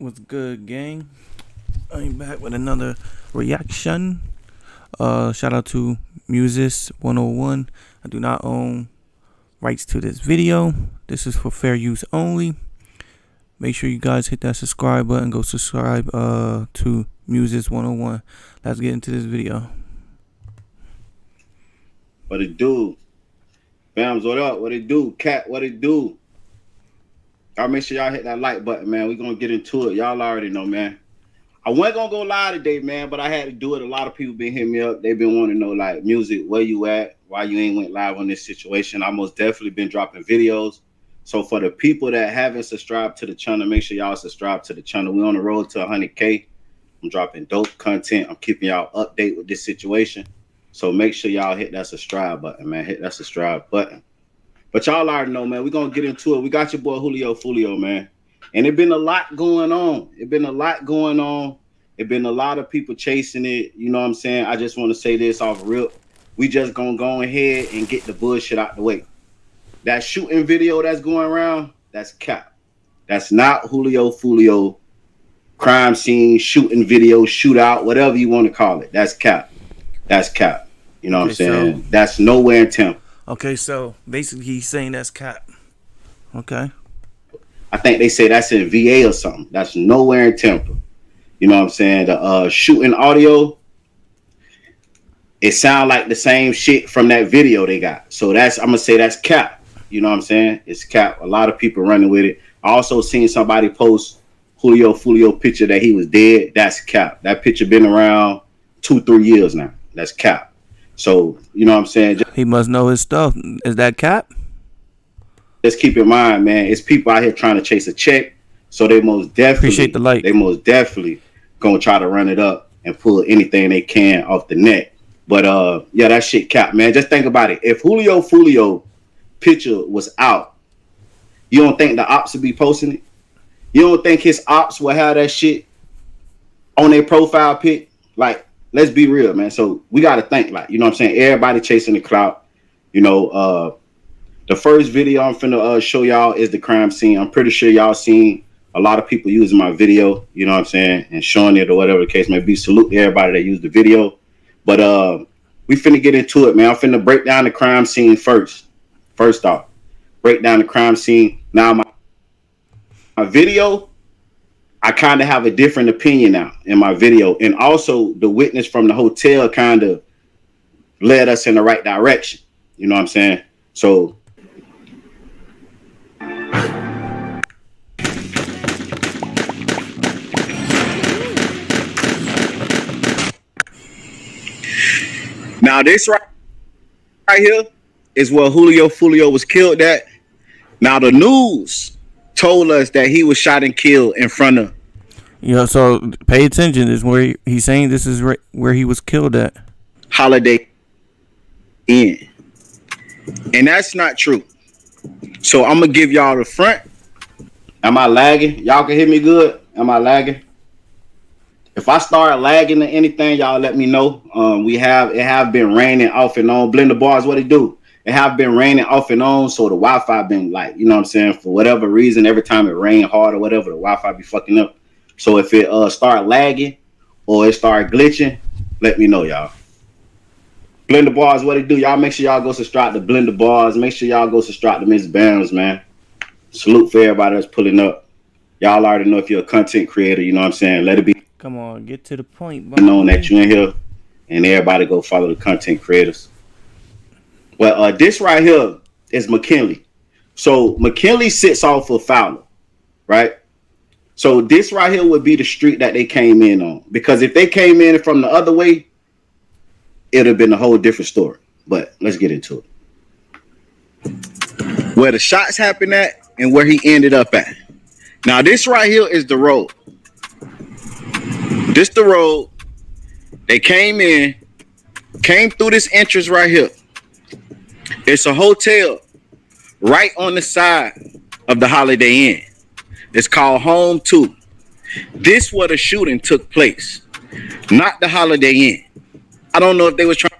What's good, gang? I'm back with another reaction. Shout out to Musis 101. I do not own rights to this video. This is for fair use only. Make sure you guys hit that subscribe button. Go subscribe to Musis 101. Let's get into this video. What it do? Bams, what up? What it do? Cat, what it do? Y'all make sure y'all hit that like button, man. We gonna get into it. Y'all already know, man. I wasn't gonna go live today, man, but I had to do it. A lot of people been hitting me up. They've been wanting to know, like, music, where you at? Why you ain't went live on this situation? I most definitely been dropping videos. So for the people that haven't subscribed to the channel, make sure y'all subscribe to the channel. We on the road to 100K. I'm dropping dope content. I'm keeping y'all update with this situation. So make sure y'all hit that subscribe button, man. Hit that subscribe button. But y'all already know, man, we're going to get into it. We got your boy Julio Foolio, man. And it been a lot going on. It been a lot going on. It been a lot of people chasing it. You know what I'm saying? I just want to say this off rip. We just going to go ahead and get the bullshit out the way. That shooting video that's going around, that's cap. That's not Julio Foolio crime scene, shooting video, shootout, whatever you want to call it. That's cap. That's cap. You know what I'm saying? So, that's nowhere in Tampa. Okay, so basically he's saying that's cap. Okay. I think they say that's in VA or something. That's nowhere in Tampa. You know what I'm saying? The shooting audio, it sound like the same shit from that video they got. So that's, I'm gonna say that's cap. You know what I'm saying? It's cap. A lot of people running with it. I also seen somebody post Julio Foolio picture that he was dead. That's cap. That picture been around 2-3 years now. That's cap. So, you know what I'm saying? He must know his stuff. Is that cap? Just keep in mind, man, it's people out here trying to chase a check. So they most definitely appreciate the like. They most definitely gonna try to run it up and pull anything they can off the net. But yeah, that shit cap, man. Just think about it. If Julio Foolio picture was out, you don't think the ops would be posting it? You don't think his ops will have that shit on their profile pic? Like, let's be real, man. So we got to think, like, you know what I'm saying? Everybody chasing the clout. You know, the first video I'm finna show y'all is the crime scene. I'm pretty sure y'all seen a lot of people using my video, you know what I'm saying, and showing it or whatever the case may be. Salute to everybody that used the video. But we finna get into it, man. I'm finna break down the crime scene first. First off, break down the crime scene. Now, my video, I kind of have a different opinion now in my video. And also the witness from the hotel kind of led us in the right direction. You know what I'm saying? So now this right here is where Julio Foolio was killed at. Now the news told us that he was shot and killed in front of. Yeah, so pay attention. This is where he's saying this is where he was killed at. Holiday Inn. And that's not true. So I'm going to give y'all the front. Am I lagging? Y'all can hear me good? Am I lagging? If I start lagging or anything, y'all let me know. It have been raining off and on. Blender bars, what it do? It have been raining off and on, so the Wi-Fi been like, you know what I'm saying, for whatever reason, every time it rain hard or whatever, the Wi-Fi be fucking up. So if it start lagging or it start glitching, let me know, y'all. Blender bars, what it do? Y'all make sure y'all go subscribe to Blender bars. Make sure y'all go subscribe to Miss Bams, man. Salute for everybody that's pulling up. Y'all already know if you're a content creator, you know what I'm saying. Let it be. Come on, get to the point. Knowing that you in here, and everybody go follow the content creators. Well, this right here is McKinley. So McKinley sits off of Fowler, right? So this right here would be the street that they came in on. Because if they came in from the other way, it would have been a whole different story. But let's get into it. Where the shots happened at and where he ended up at. Now this right here is the road. This the road. They came in, came through this entrance right here. It's a hotel right on the side of the Holiday Inn. It's called Home 2. This where the shooting took place, not the Holiday Inn. I don't know if they was trying.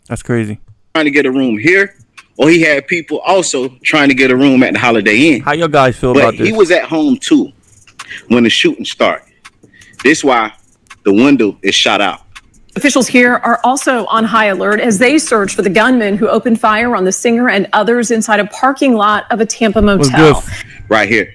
That's crazy. Trying to get a room here or he had people also trying to get a room at the Holiday Inn. How your guys feel about But this? he was at home too when the shooting started. This is why the window is shot out. Officials here are also on high alert as they search for the gunman who opened fire on the singer and others inside a parking lot of a Tampa motel. Right here.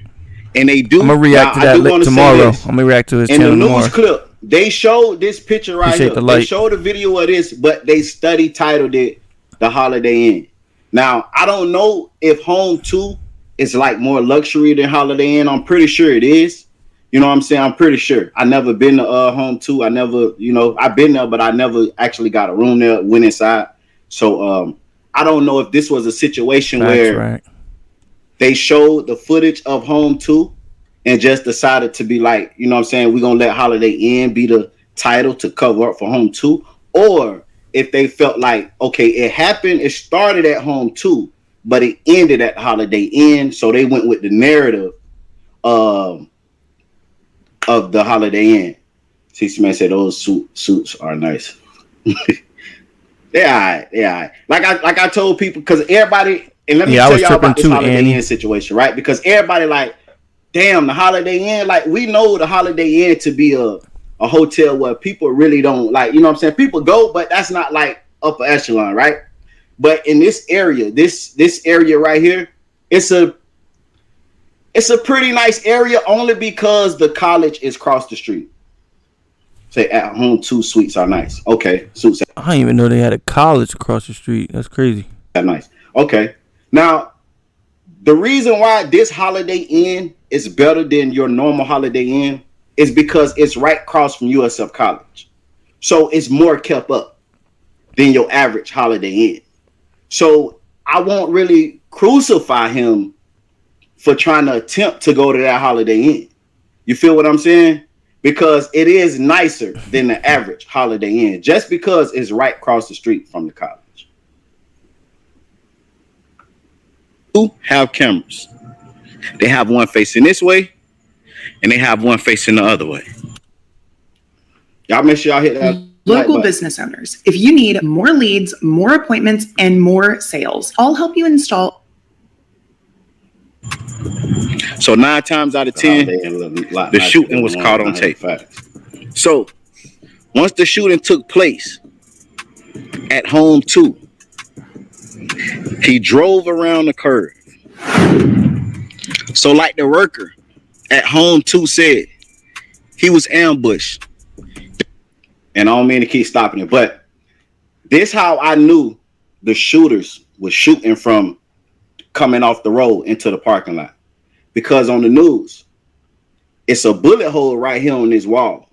And they do. I'm gonna react to that tomorrow. I'm gonna react to his channel tomorrow. In the news clip, they showed this picture right here. They showed a video of this, but they study titled it "The Holiday Inn." Now, I don't know if Home 2 is like more luxury than Holiday Inn. I'm pretty sure it is. You know what I'm saying? I'm pretty sure. I never been to Home 2. I never, I've been there, but I never actually got a room there, went inside. So I don't know if this was a situation where they showed the footage of Home 2 and just decided to be like, you know what I'm saying, we're going to let Holiday Inn be the title to cover up for Home 2. Or if they felt like, okay, it happened, it started at Home 2, but it ended at Holiday Inn. So they went with the narrative of the Holiday Inn. See, some man said those suits are nice. Yeah, yeah. Like I told people, because everybody, and let me tell y'all about this Holiday Inn situation, right? Because everybody like, damn, the Holiday Inn, like we know the Holiday Inn to be a hotel where people really don't like, you know what I'm saying? People go, but that's not like upper echelon, right? But in this area, this area right here, it's a pretty nice area only because the college is across the street. Say at Home 2 suites are nice. Okay, suites. I didn't even know they had a college across the street. That's crazy. That's nice. Okay. Now, the reason why this Holiday Inn is better than your normal Holiday Inn is because it's right across from USF College. So it's more kept up than your average Holiday Inn. So I won't really crucify him for trying to attempt to go to that Holiday Inn. You feel what I'm saying? Because it is nicer than the average Holiday Inn, just because it's right across the street from the college. Who have cameras? They have one facing this way, and they have one facing the other way. Y'all make sure y'all hit that. Local business owners, if you need more leads, more appointments, and more sales, I'll help you install. So 9 times out of 10, the shooting was caught on tape. So once the shooting took place at Home 2, he drove around the curve. So like the worker at Home 2 said, he was ambushed. And I don't mean to keep stopping it, but this how I knew the shooters was shooting from coming off the road into the parking lot. Because on the news, it's a bullet hole right here on this wall.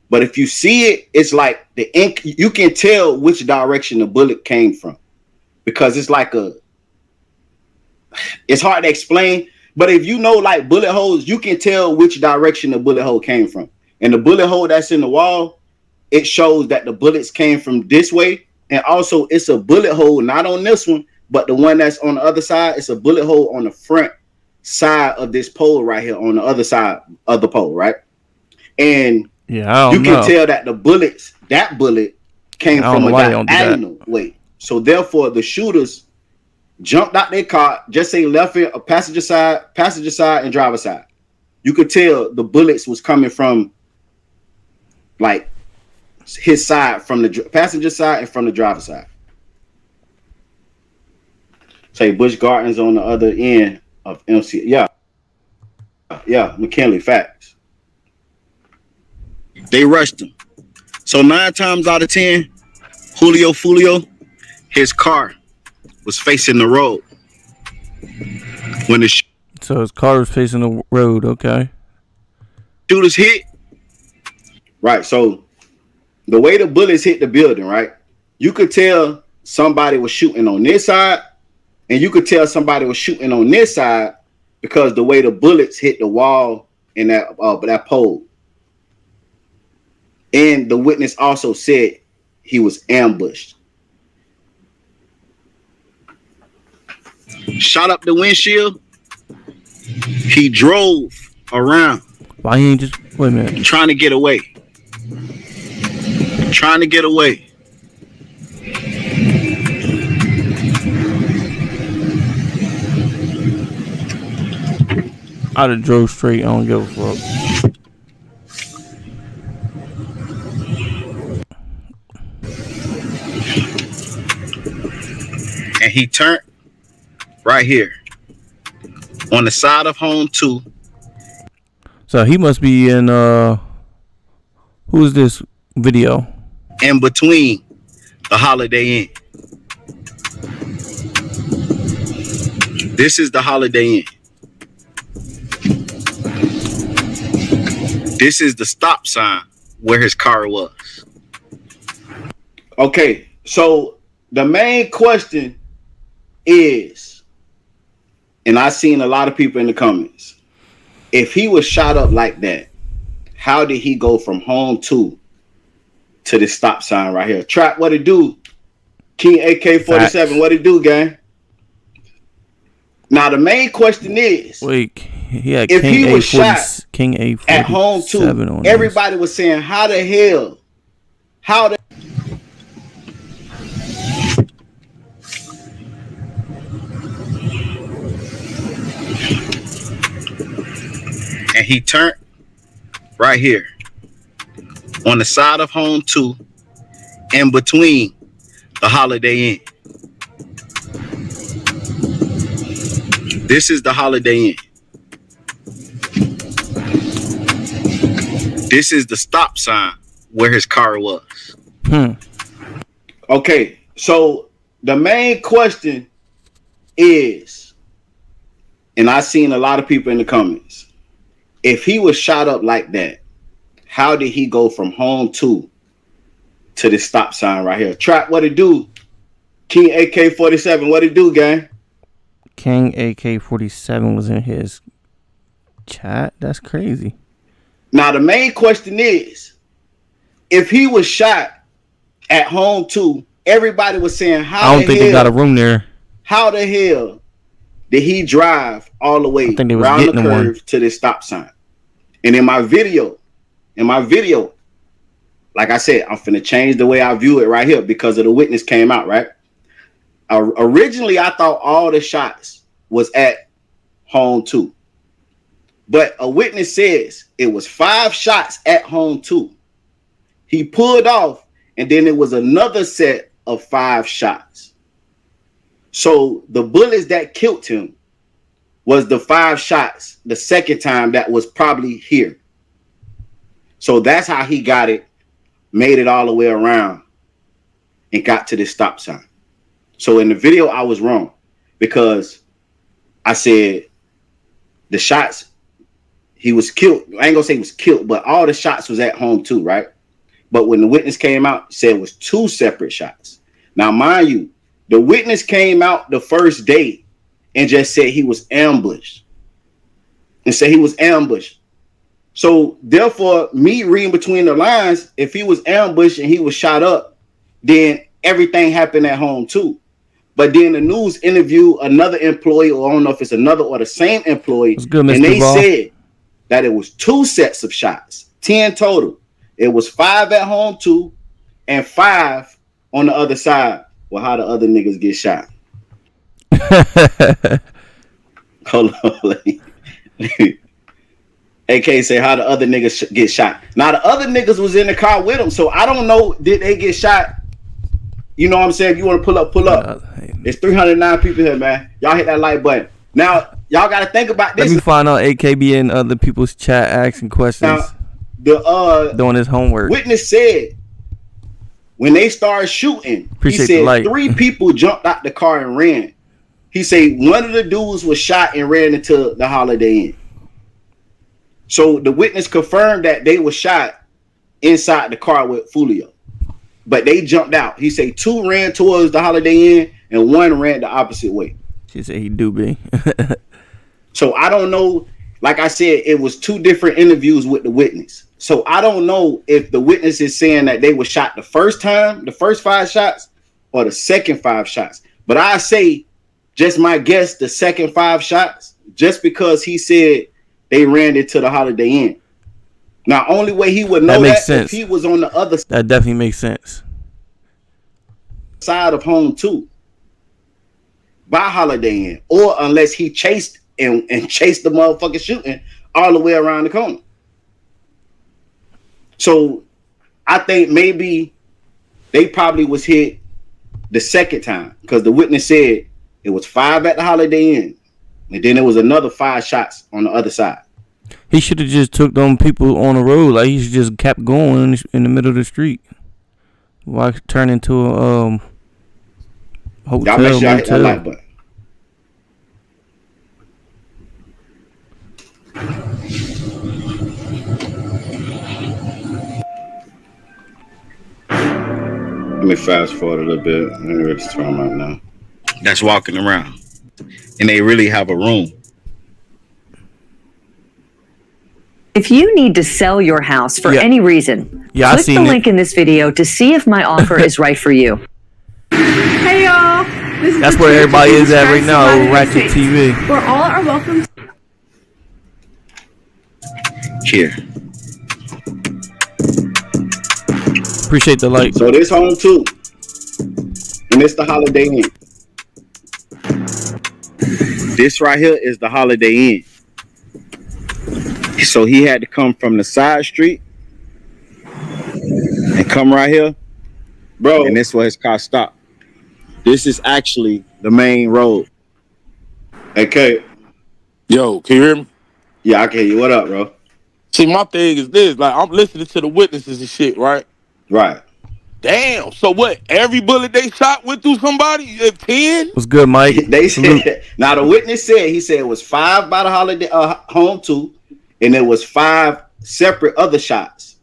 But if you see it, it's like the ink, you can tell which direction the bullet came from. Because it's like it's hard to explain. But if you know like bullet holes, you can tell which direction the bullet hole came from. And the bullet hole that's in the wall, it shows that the bullets came from this way. And also it's a bullet hole, not on this one, but the one that's on the other side, it's a bullet hole on the front side of this pole right here on the other side of the pole, right? And you can tell that that bullet came from a diagonal way. So therefore the shooters jumped out their car, just say left ear, passenger side, and driver side. You could tell the bullets was coming from like his side, from the passenger side and from the driver side. Say Busch Gardens on the other end of MC. Yeah, McKinley, facts. They rushed him. So 9 times out of 10, Julio Foolio, his car was facing the road. When so his car was facing the road, okay. Shooters hit. Right, so the way the bullets hit the building, right? You could tell somebody was shooting on this side, and you could tell somebody was shooting on this side because the way the bullets hit the wall and that pole. And the witness also said he was ambushed. Shot up the windshield. He drove around. Why you ain't just wait a minute? Trying to get away. I'd have drove straight. I don't give a fuck. And he turned right here on the side of home 2. So he must be in who's this video? In between the Holiday Inn. This is the Holiday Inn. This is the stop sign where his car was. Okay, so the main question is, and I seen a lot of people in the comments, if he was shot up like that, how did he go from home 2 to this stop sign right here? Trap, what it do? King AK-47, what it do, gang? Now the main question is, wait, he had if King he was shot King A47 at home 2, everybody was saying, how the hell? And he turned right here on the side of home 2, in between the Holiday Inn. This is the Holiday Inn. This is the stop sign where his car was. Okay, so the main question is, and I seen a lot of people in the comments, if he was shot up like that, how did he go from home 2 to this stop sign right here? Trap, what it do? King AK-47, what it do, gang? King AK-47 was in his chat? That's crazy. Now, the main question is, if he was shot at home 2, everybody was saying, I don't think they got a room there. How the hell did he drive all the way around the curve to this stop sign? And in my video, like I said, I'm finna change the way I view it right here because of the witness came out, right? Originally, I thought all the shots was at home 2. But a witness says it was 5 shots at home 2. He pulled off, and then it was another set of 5 shots. So the bullets that killed him was the 5 shots the second time that was probably here. So that's how he got it, made it all the way around, and got to this stop sign. So in the video, I was wrong because I said the shots, he was killed. I ain't gonna say he was killed, but all the shots was at home 2, right? But when the witness came out, he said it was 2 separate shots. Now, mind you, the witness came out the first day and just said he was ambushed. So therefore, me reading between the lines, if he was ambushed and he was shot up, then everything happened at home 2. But then the news interviewed another employee, or I don't know if it's another or the same employee, good, and they said that it was 2 sets of shots, 10 total. It was 5 at home 2 and 5 on the other side. Well, how the other niggas get shot? Hold on. AK say how the other niggas get shot. Now the other niggas was in the car with him, so I don't know, did they get shot? You know what I'm saying? If you want to pull up. It's 309 people here, man. Y'all hit that like button. Now y'all got to think about this. Let me find out AK be in other people's chat asking questions. Now, doing his homework. Witness said when they started shooting, Appreciate he said 3 people jumped out the car and ran. He said one of the dudes was shot and ran into the Holiday Inn. So the witness confirmed that they were shot inside the car with Foolio, but they jumped out. He said 2 ran towards the Holiday Inn and 1 ran the opposite way. She said he do be. So I don't know. Like I said, it was 2 different interviews with the witness. So I don't know if the witness is saying that they were shot the first time, the first 5 shots, or the second 5 shots. But I say, just my guess, the second 5 shots, just because he said they ran into the Holiday Inn. Now, only way he would know that if he was on the other side. That definitely makes sense. Side of home 2 by Holiday Inn, or unless he chased and chase the motherfucking shooting all the way around the corner. So I think maybe they probably was hit the second time because the witness said it was 5 at the Holiday Inn, and then there was another 5 shots on the other side. He should have just took them people on the road. Like, he should just kept going in the middle of the street. Why turn into a hotel? Y'all make sure y'all hit that like button. Let me fast forward a little bit. Let me read this time right now. That's walking around, and they really have a room. If you need to sell your house for any reason, click the link in this video to see if my offer is right for you. Hey y'all, That's where everybody is at right now, Ratchet TV. Where all are welcome. Here. Appreciate the like. So this home too, and it's the Holiday Inn. This right here is the Holiday Inn. So he had to come from the side street and come right here, bro. And this where his car stopped. This is actually the main road. Okay. Yo, can you hear me? Yeah, I can hear you. What up, bro? See, my thing is this: like, I'm listening to the witnesses and shit, right? Right. Damn. So what? Every bullet they shot went through somebody? 10? What's good, Mike? They said. Now the witness said he said it was 5 by the Holiday home too. And there was 5 separate other shots.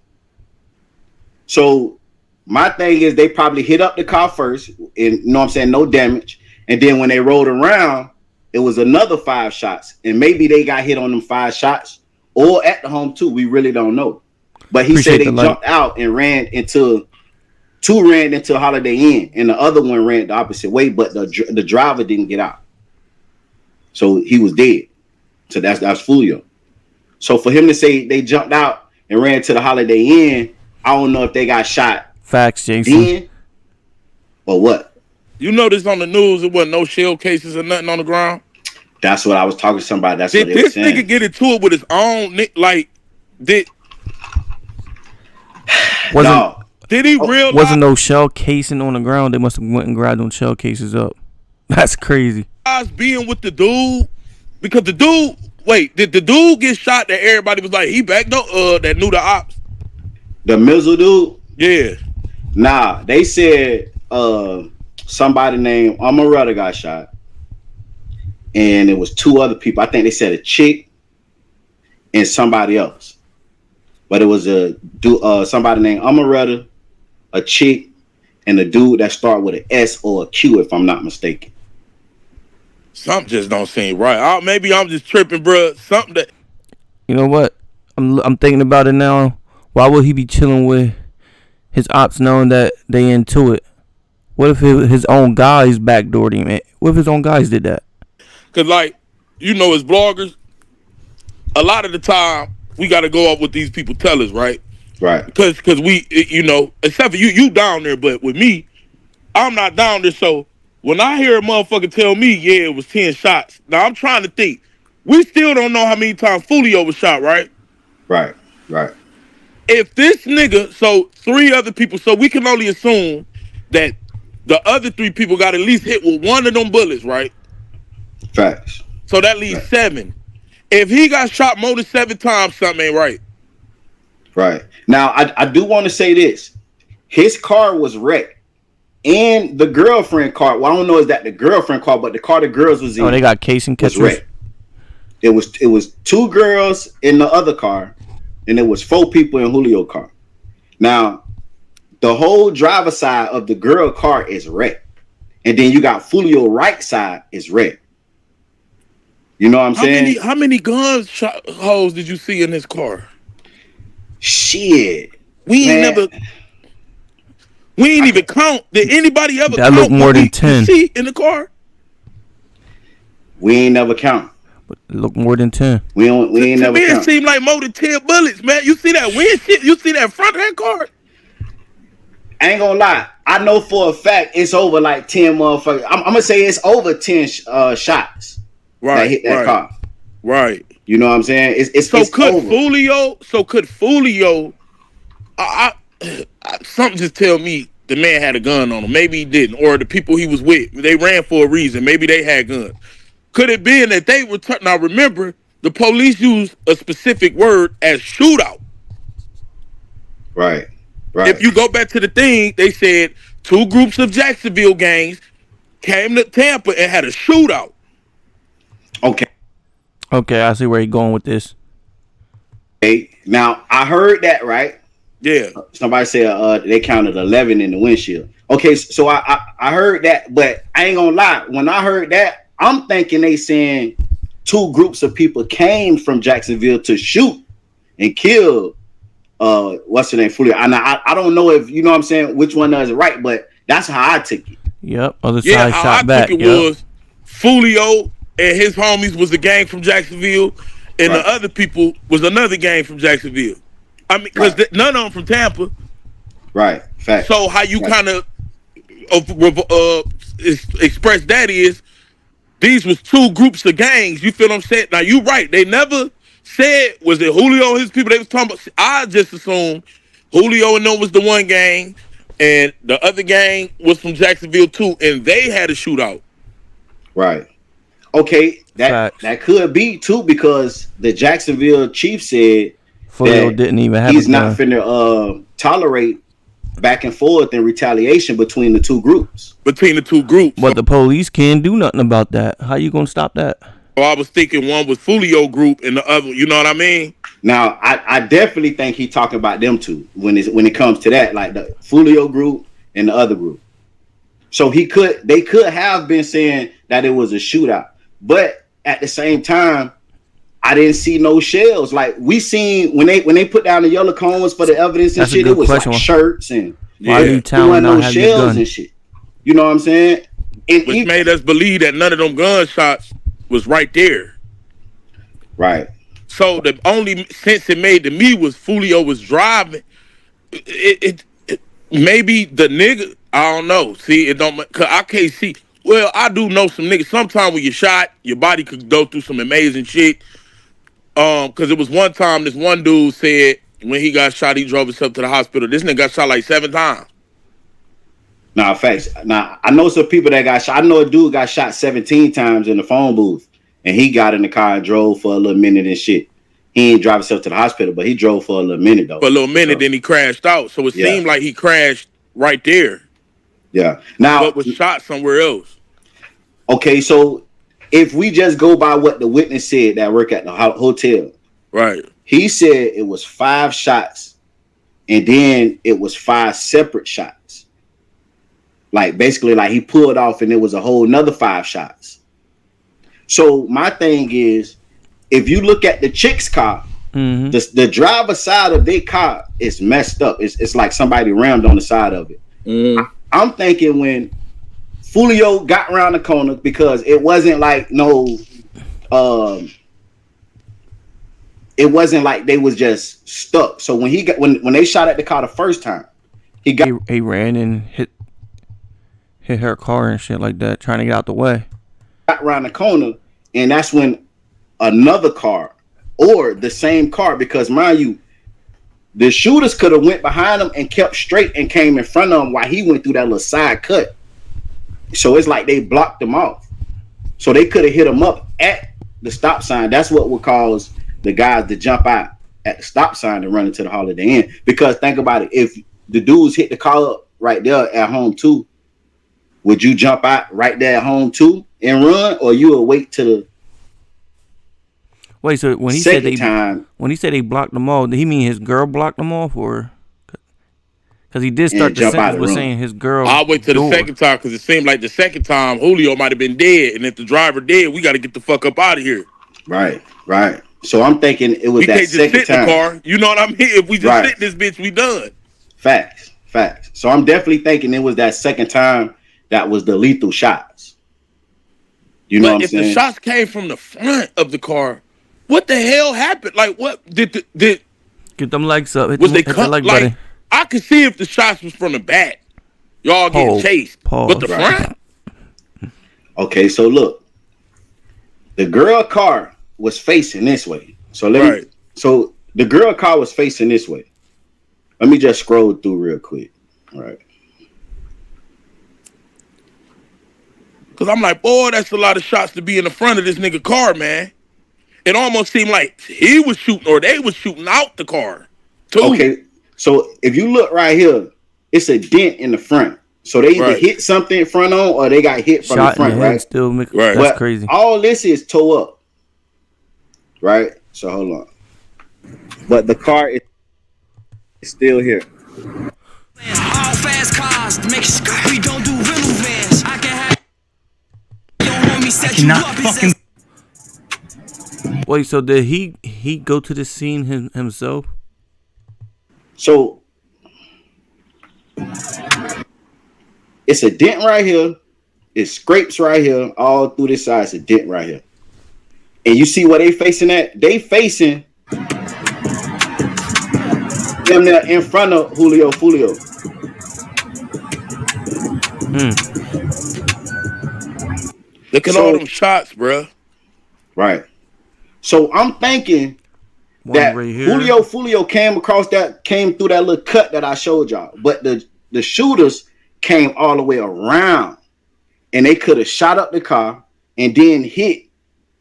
So my thing is they probably hit up the car first, and you know what I'm saying, no damage. And then when they rolled around, it was another 5 shots. And maybe they got hit on them 5 shots or at the home too. We really don't know. But he said they jumped out and ran into 2 ran into Holiday Inn, and the other one ran the opposite way, but the driver didn't get out. So he was dead. So that's Foolio. So for him to say they jumped out and ran to the Holiday Inn, I don't know if they got shot. Facts, Jason. Then or what? You notice on the news there wasn't no shell cases or nothing on the ground? That's what I was talking to somebody. That's Did what they were saying. this nigga get into it with his own, like, did he realize? Wasn't no shell casing on the ground. They must have went and grabbed them shell cases up. That's crazy. Being with the dude, because the dude, wait, did the dude get shot that everybody was like, he backed up, that knew the ops? The Mizzle dude? Yeah. Nah, they said somebody named Amaretta got shot. And it was 2 other people. I think they said a chick and somebody else. But it was somebody named Amaretta, a chick, and a dude that start with an S or a Q, if I'm not mistaken. Something just don't seem right. Maybe I'm just tripping, bro. Something that. You know what? I'm thinking about it now. Why would he be chilling with his ops knowing that they into it? What if his own guys backdoored him? What if his own guys did that? Cause like, you know, as bloggers, a lot of the time we got to go up with these people tell us, right? Right. Because we, you know, except for you down there, but with me, I'm not down there. So when I hear a motherfucker tell me, yeah, it was 10 shots. Now I'm trying to think. We still don't know how many times Foolio was shot, right? Right. Right. If this nigga, so 3 other people, so we can only assume that the other 3 people got at least hit with 1 of them bullets, right? Facts. So that leaves 7. If he got shot more than 7 times, something ain't right. Right. Now, I do want to say this. His car was wrecked. And the girlfriend car, well, I don't know is that the girlfriend car, but the car the girls was in. Oh, they got casing catchers. Wrecked. It was 2 girls in the other car, and it was 4 people in Julio car. Now, the whole driver side of the girl car is wrecked. And then you got Foolio right side is wrecked. You know what I'm saying? How many guns holes did you see in his car? Shit. We ain't even count. Did anybody ever that count look more than 10 see in the car? We ain't never count. It look more than 10. We ain't never count. It seemed like more than 10 bullets, man. You see that wind shit? You see that front of that car? I ain't gonna lie. I know for a fact it's over like 10 motherfuckers. I'm gonna say it's over 10 shots that hit that car. Right. You know what I'm saying? It's could over. Foolio? Something just tell me the man had a gun on him. Maybe he didn't, or the people he was with, they ran for a reason. Maybe they had guns. Could it be that they were? Now remember, the police used a specific word as shootout. Right. If you go back to the thing, they said 2 groups of Jacksonville gangs came to Tampa and had a shootout. Okay, I see where you're going with this. Okay, now I heard that, right? Yeah. Somebody said they counted 11 in the windshield. Okay, so I heard that, but I ain't gonna lie. When I heard that, I'm thinking they saying 2 groups of people came from Jacksonville to shoot and kill what's the name, Foolio. And I don't know if you know what I'm saying, which one does it right, but that's how I took it. Yep. Other side shot back. Took it was Foolio and his homies was a gang from Jacksonville, and the other people was another gang from Jacksonville. I mean, because none of them from Tampa. Right. Fact. So how you kind of express that is these was 2 groups of gangs. You feel what I'm saying? Now you right. They never said was it Julio and his people they was talking about. I just assumed Julio and them was the one gang, and the other gang was from Jacksonville too, and they had a shootout. Right. Okay, that could be too, because the Jacksonville chief said Foolio didn't even have he's not finna tolerate back and forth in retaliation between the 2 groups. But the police can't do nothing about that. How you gonna stop that? Well, I was thinking one was Foolio group and the other, you know what I mean? Now, I definitely think he talking about them 2 when it comes to that, like the Foolio group and the other group. So they could have been saying that it was a shootout, but at the same time, I didn't see no shells. Like we seen when they put down the yellow cones for the evidence and shit, it was like shirts and no shells and shit. You know what I'm saying? Which made us believe that none of them gunshots was right there. Right. So the only sense it made to me was Foolio was driving. It maybe the nigga, I don't know. See, it don't, cause I can't see. Well, I do know some niggas. Sometimes when you're shot, your body could go through some amazing shit. Cause it was one time this one dude said when he got shot, he drove himself to the hospital. This nigga got shot like 7 times. Nah, facts. Nah, I know some people that got shot. I know a dude got shot 17 times in the phone booth, and he got in the car and drove for a little minute and shit. He didn't drive himself to the hospital, but he drove for a little minute though. For a little minute, then he crashed out. So it seemed like he crashed right there. Yeah. Now, but was shot somewhere else. Okay, so if we just go by what the witness said that worked at the hotel, right? He said it was 5 shots, and then it was 5 separate shots. Like basically, like he pulled off, and it was a whole nother 5 shots. So my thing is, if you look at the chick's car, the driver's side of their car is messed up. It's like somebody rammed on the side of it. I'm thinking when Foolio got around the corner, because it wasn't like it wasn't like they was just stuck. So when when they shot at the car the first time, he ran and hit her car and shit like that, trying to get out the way. Got around the corner, and that's when another car or the same car, because mind you, the shooters could have went behind him and kept straight and came in front of him while he went through that little side cut. So it's like they blocked him off. So they could have hit him up at the stop sign. That's what would cause the guys to jump out at the stop sign and run into the Holiday Inn. Because think about it, if the dudes hit the car up right there at home too, would you jump out right there at home too and run, or you would wait to the so when he said they blocked them off, did he mean his girl blocked them off, or because he did start the sentence with saying his girl? I'll wait till the second time, because it seemed like the second time Julio might have been dead, and if the driver dead, we got to get the fuck up out of here. Right. So I'm thinking it was that second time. We can't just sit in the car. You know what I mean? If we just sit this bitch, we done. Facts. So I'm definitely thinking it was that second time that was the lethal shots. You know what I'm saying? If the shots came from the front of the car, what the hell happened? Like, what did get them legs up? Was they cut? Like, I could see if the shots was from the back, y'all getting chased, but the front. Okay, so look, the girl car was facing this way. So so the girl car was facing this way. Let me just scroll through real quick. All right. Cause I'm like, boy, that's a lot of shots to be in the front of this nigga car, man. It almost seemed like he was shooting or they was shooting out the car, too. Okay, so if you look right here, it's a dent in the front. So they either hit something front on or they got hit from the front, right? Still that's but crazy. All this is towed up, right? So hold on. But the car is still here. All fast cars, make sure we don't do rental vans. I can have your homie set you up. Fucking... Wait, so did he go to the scene himself? So it's a dent right here. It's scrapes right here. All through this side, it's a dent right here. And you see where they facing at? They facing them there in front of Julio Foolio. Look at all them shots, bro. Right. So I'm thinking that Julio Foolio came through that little cut that I showed y'all. But the shooters came all the way around. And they could have shot up the car and then hit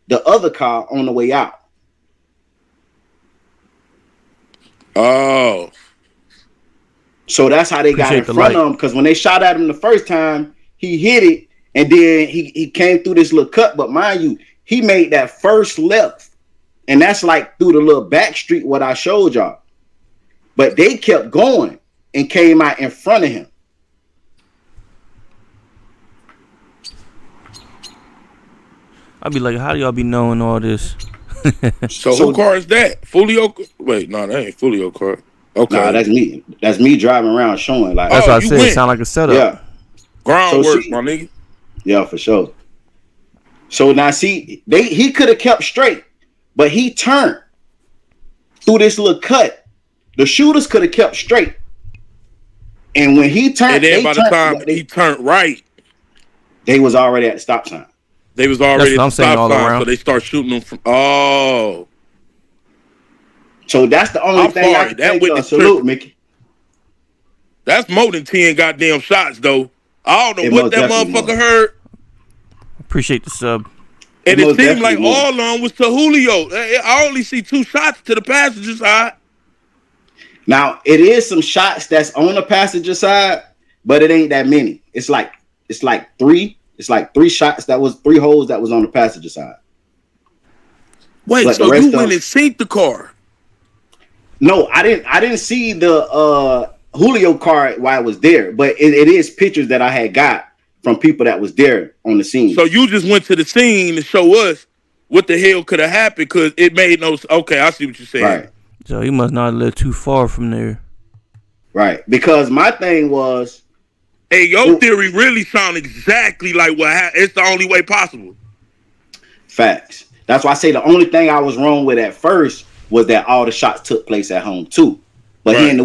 the other car on the way out. Oh. So that's how they got in front of him. Because when they shot at him the first time, he hit it. And then he came through this little cut. But mind you, he made that first left. And that's like through the little back street what I showed y'all. But they kept going and came out in front of him. I'd be like, how do y'all be knowing all this? So who car is that? Foolio? Wait, no, that ain't Foolio car. Okay. Nah, that's me. That's me driving around showing like. That's what I said. It sound like a setup. Yeah. Groundwork, my nigga. Yeah, for sure. So now see, he could have kept straight, but he turned through this little cut. The shooters could have kept straight. And when he turned, and then by the time he turned right, they was already at the stop sign. They was already at the stop sign, so they start shooting them from. Oh, so that's the only thing I can think of. Salute, Mickey. That's more than 10 goddamn shots, though. I don't know what that motherfucker heard. Appreciate the sub. And it seemed like all of them was to Julio. I only see 2 shots to the passenger side. Now it is some shots that's on the passenger side, but it ain't that many. It's like 3. It's like 3 shots that was 3 holes that was on the passenger side. Wait, but so you went and synced the car? No, I didn't see the Julio car while I was there, but it is pictures that I had got from people that was there on the scene. So you just went to the scene to show us what the hell could have happened because it made no. Okay, I see what you're saying. Right. So he must not live too far from there. Right, because my thing was. Hey, your theory really sounds exactly like what happened. It's the only way possible. Facts. That's why I say the only thing I was wrong with at first was that all the shots took place at home too. But hearing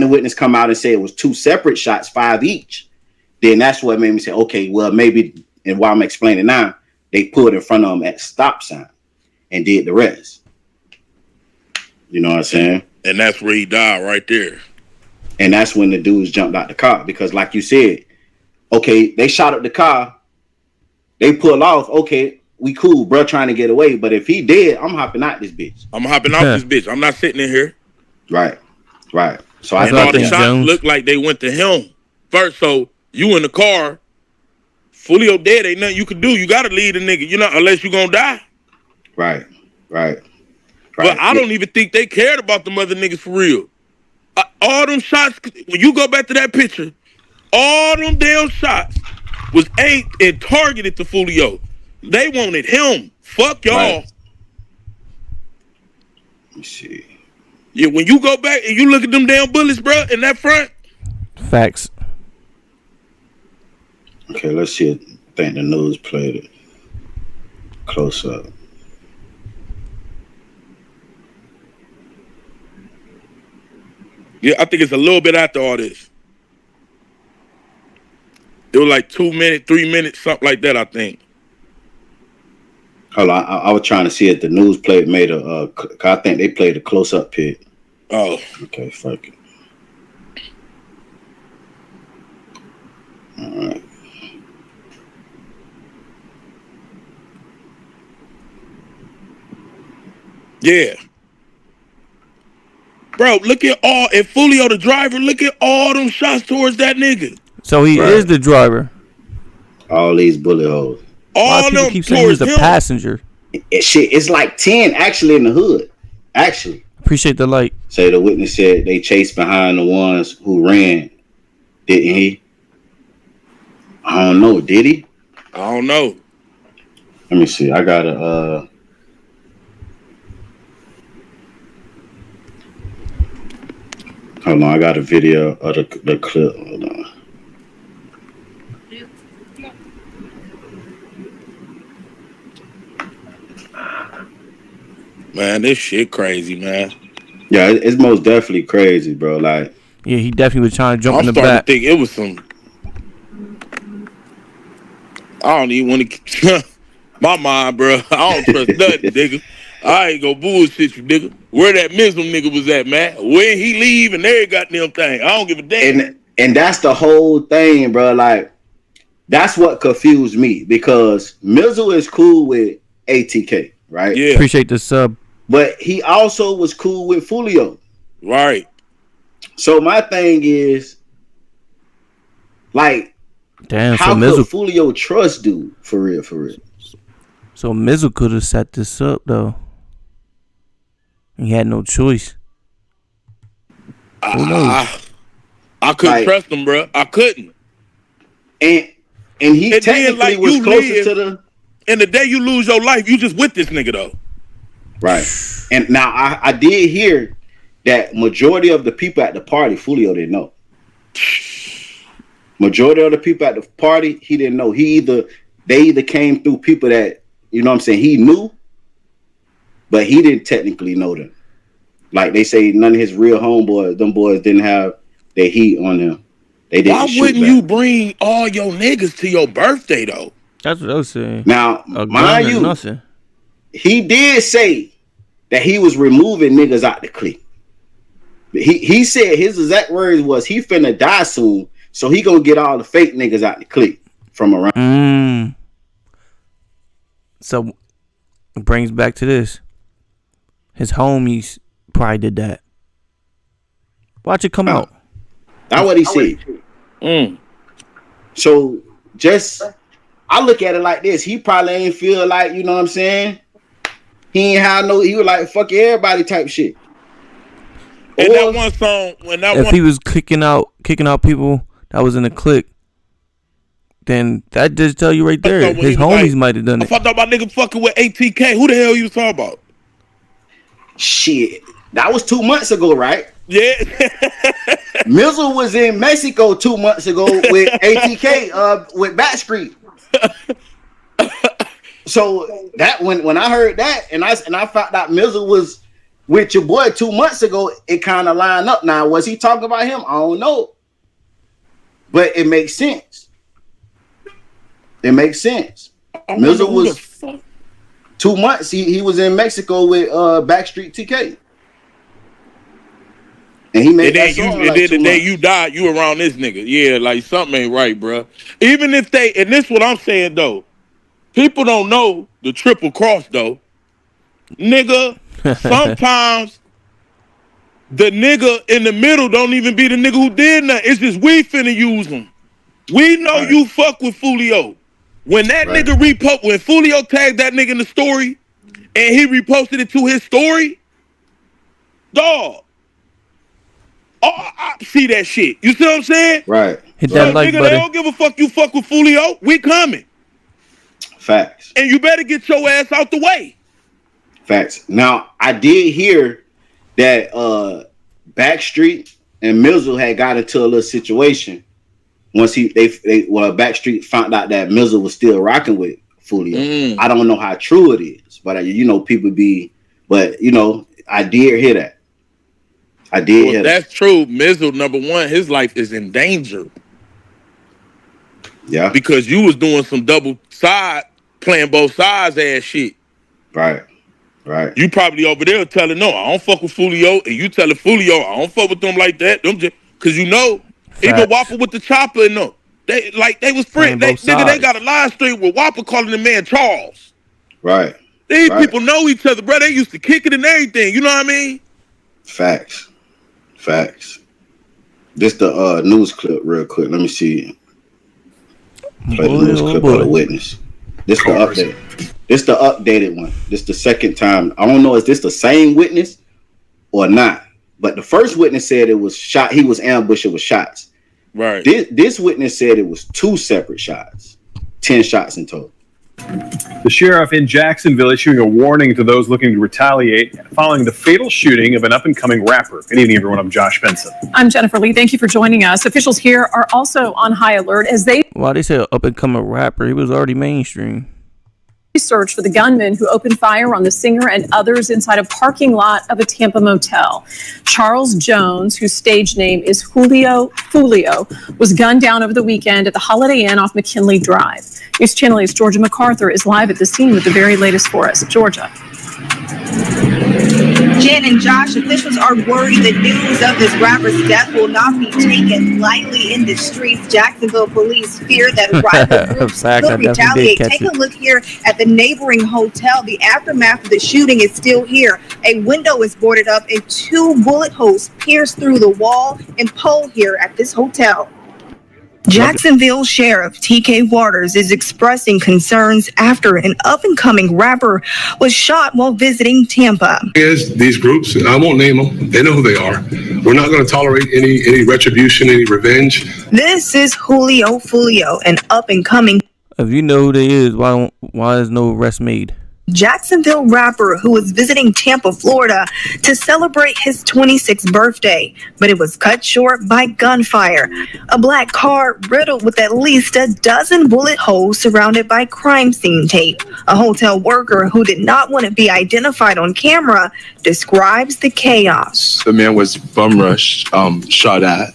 the witness come out and say it was 2 separate shots, 5 each, then that's what made me say, okay, well maybe, and while I'm explaining now, they pulled in front of him at stop sign and did the rest. You know what I'm saying? And that's where he died right there. And that's when the dudes jumped out the car because, like you said, okay, they shot up the car, they pull off. Okay, we cool, bro, trying to get away. But if he dead, I'm hopping out this bitch. I'm hopping out this bitch. I'm not sitting in here. Right. So I thought the shots looked like they went to him first. So you in the car, Foolio dead. Ain't nothing you can do. You got to leave the nigga. You know, unless you gonna die. Right. But I don't even think they cared about them other niggas for real. All them shots, when you go back to that picture, all them damn shots was aimed and targeted to Foolio. They wanted him. Fuck y'all. Right. Let me see. Yeah, when you go back and you look at them damn bullets, bro, in that front. Facts. Okay, let's see. I think the news played it. Close up. Yeah, I think it's a little bit after all this. It was like 2 minutes, 3 minutes, something like that, I think. Hold on, I was trying to see if the news made a. I think they played a close up pic. Oh, okay, fuck it. All right. Yeah. Bro, look at all, if Foolio the driver, look at all them shots towards that nigga. So he is the driver. All these bullet holes. All people keep saying he was the passenger. It's like 10 actually in the hood. Actually. Appreciate the light. Say the witness said they chased behind the ones who ran. Didn't he? I don't know. Did he? I don't know. Let me see. I gotta hold on, I got a video of the clip. Hold on. Man, this shit crazy, man. Yeah, it's most definitely crazy, bro. Like, yeah, he definitely was trying to jump in the back. I'm starting to think it was some. I don't even want to. My mind, bro. I don't trust nothing, nigga. I ain't gonna bullshit you, nigga. Where that Muslim nigga was at, man? When he leave and every goddamn thing. I don't give a damn. And that's the whole thing, bro. Like, that's what confused me because Mizzle is cool with ATK, right? Yeah. Appreciate the sub. But he also was cool with Foolio. Right. So my thing is, like, damn, how so could Foolio trust dude for real, for real? So Mizzle could have set this up though. He had no choice. Who knows? I couldn't trust him, bro. I couldn't. And he technically was closer to the. And the day you lose your life, you just with this nigga though. Right. And now I did hear that majority of the people at the party, Foolio didn't know. Majority of the people at the party, he didn't know. They either came through people that, you know what I'm saying, he knew, but he didn't technically know them. Like they say, none of his real homeboys, them boys didn't have their heat on them. They didn't. Why wouldn't you bring all your niggas to your birthday though? That's what I was saying. Now, mind you, nothing. He did say that he was removing niggas out the clique. He said his exact words was he finna die soon, so he gonna get all the fake niggas out the clique from around. So it brings back to this. His homies probably did that. Watch it come out. That's what he said. So just I look at it like this. He probably ain't feel like, you know what I'm saying? He ain't have no, he was like fuck everybody type shit. And that one song, when he was kicking out people that was in the clique, then that just tell you right there. His homies might have done it. I thought my nigga fucking with ATK. Who the hell you was talking about? Shit. That was 2 months ago, right? Yeah. Mizzle was in Mexico 2 months ago with ATK with Backstreet. So that when I heard that and I found out Mizzle was with your boy 2 months ago, it kind of lined up. Now, was he talking about him? I don't know. But it makes sense. It makes sense. Mizzle was 2 months. He was in Mexico with Backstreet TK. And he made that song. And then the day you died, you around this nigga. Yeah, like something ain't right, bro. Even if they, and this what I'm saying though, people don't know the triple cross though. Nigga, sometimes the nigga in the middle don't even be the nigga who did nothing. It's just we finna use him. We know you fuck with Foolio. When that nigga when Foolio tagged that nigga in the story and he reposted it to his story, dog. Oh, I see that shit. You see what I'm saying? Right. Hit that like nigga, button. They don't give a fuck you fuck with Foolio. We coming. Facts. And you better get your ass out the way. Facts. Now, I did hear that Backstreet and Mizzle had got into a little situation once Backstreet found out that Mizzle was still rocking with Foolio. I don't know how true it is, but you know, people be, but you know, I did hear that. That's true. Mizzle, number one, his life is in danger. Yeah. Because you was doing some double side, playing both sides ass shit. Right. Right. You probably over there telling, no, I don't fuck with Foolio, and you telling Foolio, I don't fuck with them like that. Them just, cause you know, even Whopper with the chopper and them, they was friends. They got a live stream with Whopper calling the man Charles. Right. These people know each other, bro. They used to kick it and everything. You know what I mean? Facts. This the news clip real quick. Let me see. Play the news clip of the witness. This the update. This the updated one. This the second time. I don't know, is this the same witness or not? But the first witness said it was shot. He was ambushed with shots. Right. This witness said it was 2 separate shots. 10 shots in total. The sheriff in Jacksonville issuing a warning to those looking to retaliate following the fatal shooting of an up-and-coming rapper. Good evening, everyone. I'm Josh Benson. I'm Jennifer Lee. Thank you for joining us. Officials here are also on high alert as they... Why they say up-and-coming rapper? He was already mainstream. Search for the gunman who opened fire on the singer and others inside a parking lot of a Tampa motel. Charles Jones, whose stage name is Julio Foolio, was gunned down over the weekend at the Holiday Inn off McKinley Drive. News Channel 8's Georgia MacArthur is live at the scene with the very latest for us. Georgia. Jen and Josh, officials are worried the news of this rapper's death will not be taken lightly in the streets. Jacksonville police fear that rival groups will retaliate. Take a look here at the neighboring hotel. The aftermath of the shooting is still here. A window is boarded up and 2 bullet holes pierced through the wall and pole here at this hotel. Jacksonville Sheriff T.K. Waters is expressing concerns after an up-and-coming rapper was shot while visiting Tampa. These groups, I won't name them, they know who they are. We're not going to tolerate any retribution, any revenge. This is Julio Foolio, an up-and-coming... If you know who they is, why is no arrest made? Jacksonville rapper who was visiting Tampa, Florida to celebrate his 26th birthday, but it was cut short by gunfire. A black car riddled with at least a dozen bullet holes surrounded by crime scene tape. A hotel worker who did not want to be identified on camera describes the chaos. The man was bum rushed, shot at.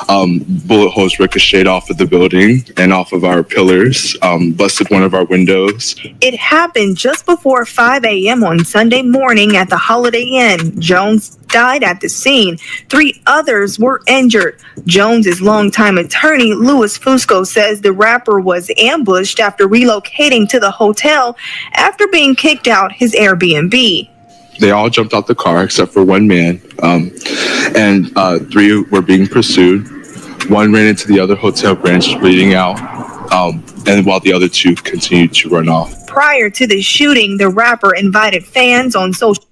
Bullet holes ricocheted off of the building and off of our pillars, busted one of our windows. It happened just before 5 a.m. on Sunday morning at the Holiday Inn. Jones died at the scene. 3 others were injured. Jones's longtime attorney, Louis Fusco, says the rapper was ambushed after relocating to the hotel after being kicked out his Airbnb. They all jumped out the car except for one man, and 3 were being pursued. 1 ran into the other hotel branch, bleeding out, and while the other 2 continued to run off. Prior to the shooting, the rapper invited fans on social...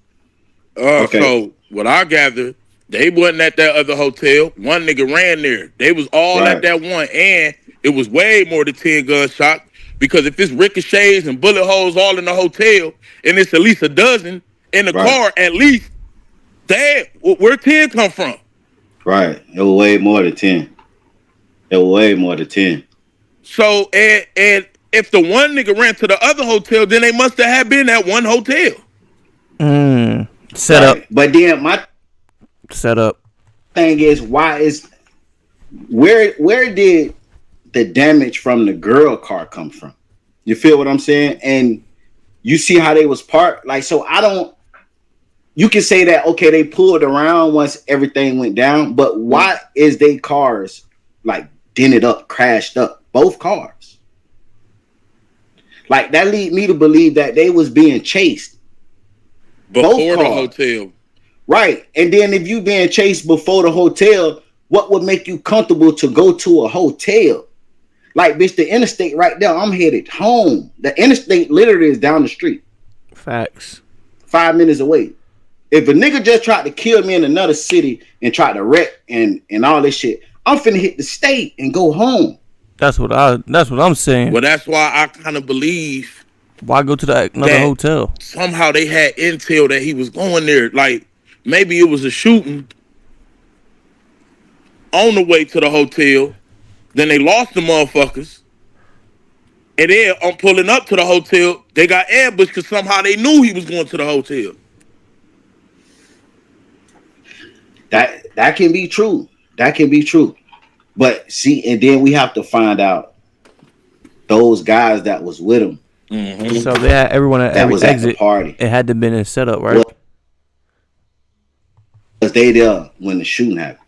So what I gather, they wasn't at that other hotel. One nigga ran there. They was all at that one, and it was way more than 10 gunshots, because if it's ricochets and bullet holes all in the hotel, and it's at least a dozen in the car, at least, damn, where 10 come from? Right. It was way more than 10. So, and if the one nigga ran to the other hotel, then they must have been at one hotel. Set up. But then my set up thing is, where did the damage from the girl car come from? You feel what I'm saying? And you see how they was parked? Like, so you can say that, okay, they pulled around once everything went down, but why is they cars like dented up, crashed up? Both cars. Like, that lead me to believe that they was being chased. Before the hotel. Right. And then if you being chased before the hotel, what would make you comfortable to go to a hotel? Like, bitch, the interstate right there, I'm headed home. The interstate literally is down the street. Facts. 5 minutes away. If a nigga just tried to kill me in another city and tried to wreck and all this shit, I'm finna hit the state and go home. That's what I'm saying. Well, that's why I kind of believe. Why go to another hotel? Somehow they had intel that he was going there. Like, maybe it was a shooting on the way to the hotel. Then they lost the motherfuckers. And then on pulling up to the hotel, they got ambushed because somehow they knew he was going to the hotel. That can be true. That can be true. But see, and then we have to find out those guys that was with him. Mm-hmm. So they had everyone at every exit. At the party. It had to been a setup, right? Because they there when the shooting happened.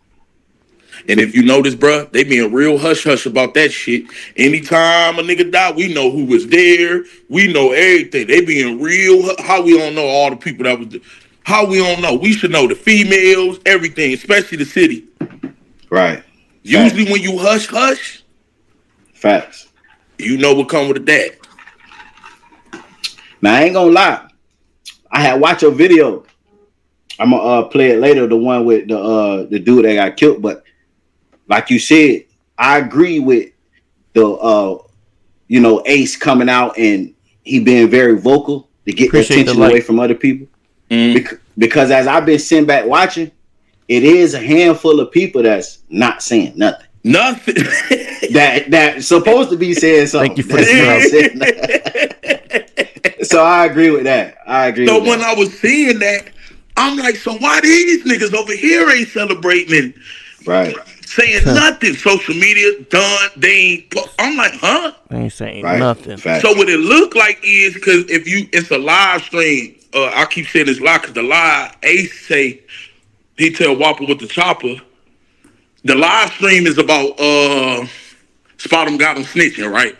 And if you notice, bruh, they being real hush-hush about that shit. Anytime a nigga die, we know who was there. We know everything. They being real. How we don't know all the people that was there? How we don't know? We should know the females, everything, especially the city. Right. Usually when you hush-hush. Facts. You know what come with that. Now, I ain't gonna lie. I had watched a video. I'm gonna play it later, the one with the dude that got killed. But like you said, I agree with the Ace coming out and he being very vocal to get the attention away from other people. Because as I've been sitting back watching, it is a handful of people that's not saying nothing. Nothing. that supposed to be saying something. Thank you for the So I agree with that. So when I was seeing that, I'm like, so why these niggas over here ain't celebrating? Right. Saying nothing. Social media done. They ain't. I'm like, huh? They ain't saying nothing. Fact. So what it look like is because it's a live stream. I keep saying it's live because the live Ace say he tell Whopper with the chopper. The live stream is about Spot 'em got him snitching, right?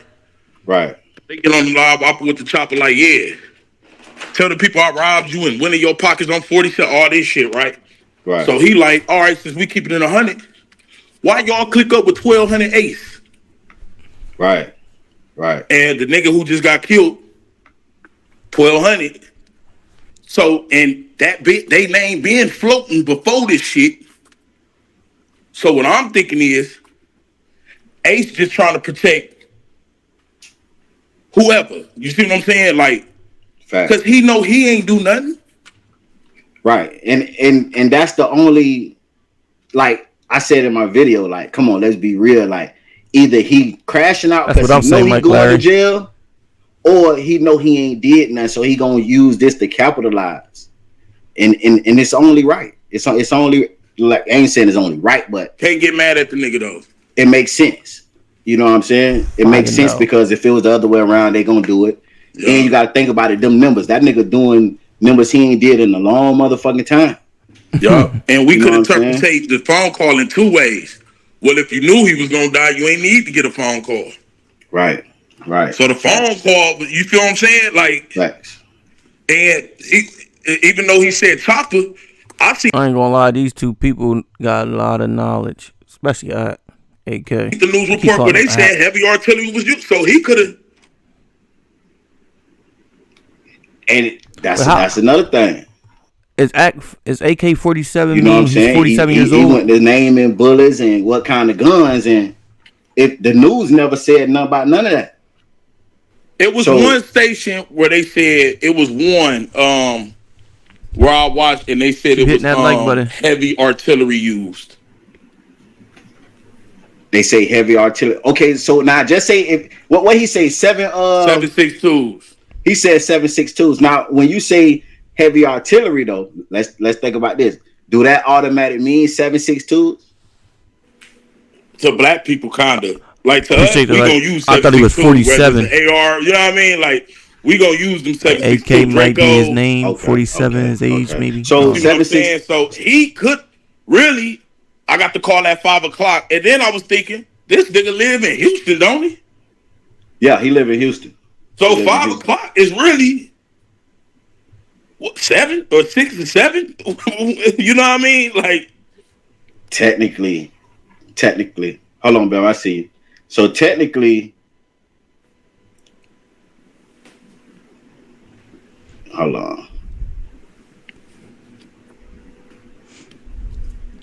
Right. They get on the live Whopper with the chopper like, yeah. Tell the people I robbed you and went in your pockets on 47, all this shit, right? Right. So he like, all right, since we keep it in 100, why y'all click up with 1200 Ace? Right. Right. And the nigga who just got killed, 1200. So, and that bit, they name been floating before this shit. So what I'm thinking is, Ace just trying to protect whoever. You see what I'm saying? Like, because he know he ain't do nothing. Right. And that's the only, like I said in my video, like, come on, let's be real. Like, either he crashing out because he know he going to jail, or he know he ain't did nothing, so he gonna use this to capitalize. And it's only right. It's only, like, I ain't saying it's only right, but can't get mad at the nigga though. It makes sense. You know what I'm saying? It makes sense because if it was the other way around, they gonna do it. Yeah. And you gotta think about it, them numbers. That nigga doing numbers he ain't did in a long motherfucking time. Yeah. And we could interpret the phone call in two ways. Well, if you knew he was gonna die, you ain't need to get a phone call. Right. Right. So the phone call, you feel what I'm saying? Like, facts. And even though he said chopper, I ain't gonna lie, these two people got a lot of knowledge, especially at AK. The news report where they said heavy artillery was used, so he could have. And that's another thing. Is AK-47? You know what I'm saying? 47 years old. He went to naming bullets and what kind of guns, and if the news never said nothing about none of that. It was one station where they said it was one where I watched, and they said it was heavy artillery used. They say heavy artillery. Okay, so now just say if what he say 7.62s. He said 7.62s. Now when you say heavy artillery though, let's think about this. Do that automatic mean 7.62s? To black people, kinda. Like to us, we gonna use 7.62. I thought he was 47. AR, you know what I mean? Like we gonna use them 7.62. AK might be his name. 47 his age, maybe. So you know what I'm saying? So he could really. I got the call at 5 o'clock, and then I was thinking, this nigga live in Houston, don't he? Yeah, he live in Houston. So 5 o'clock is really what, 7 or 6 or 7? You know what I mean? Like technically. Hold on, Bill. I see you. So technically, hold on.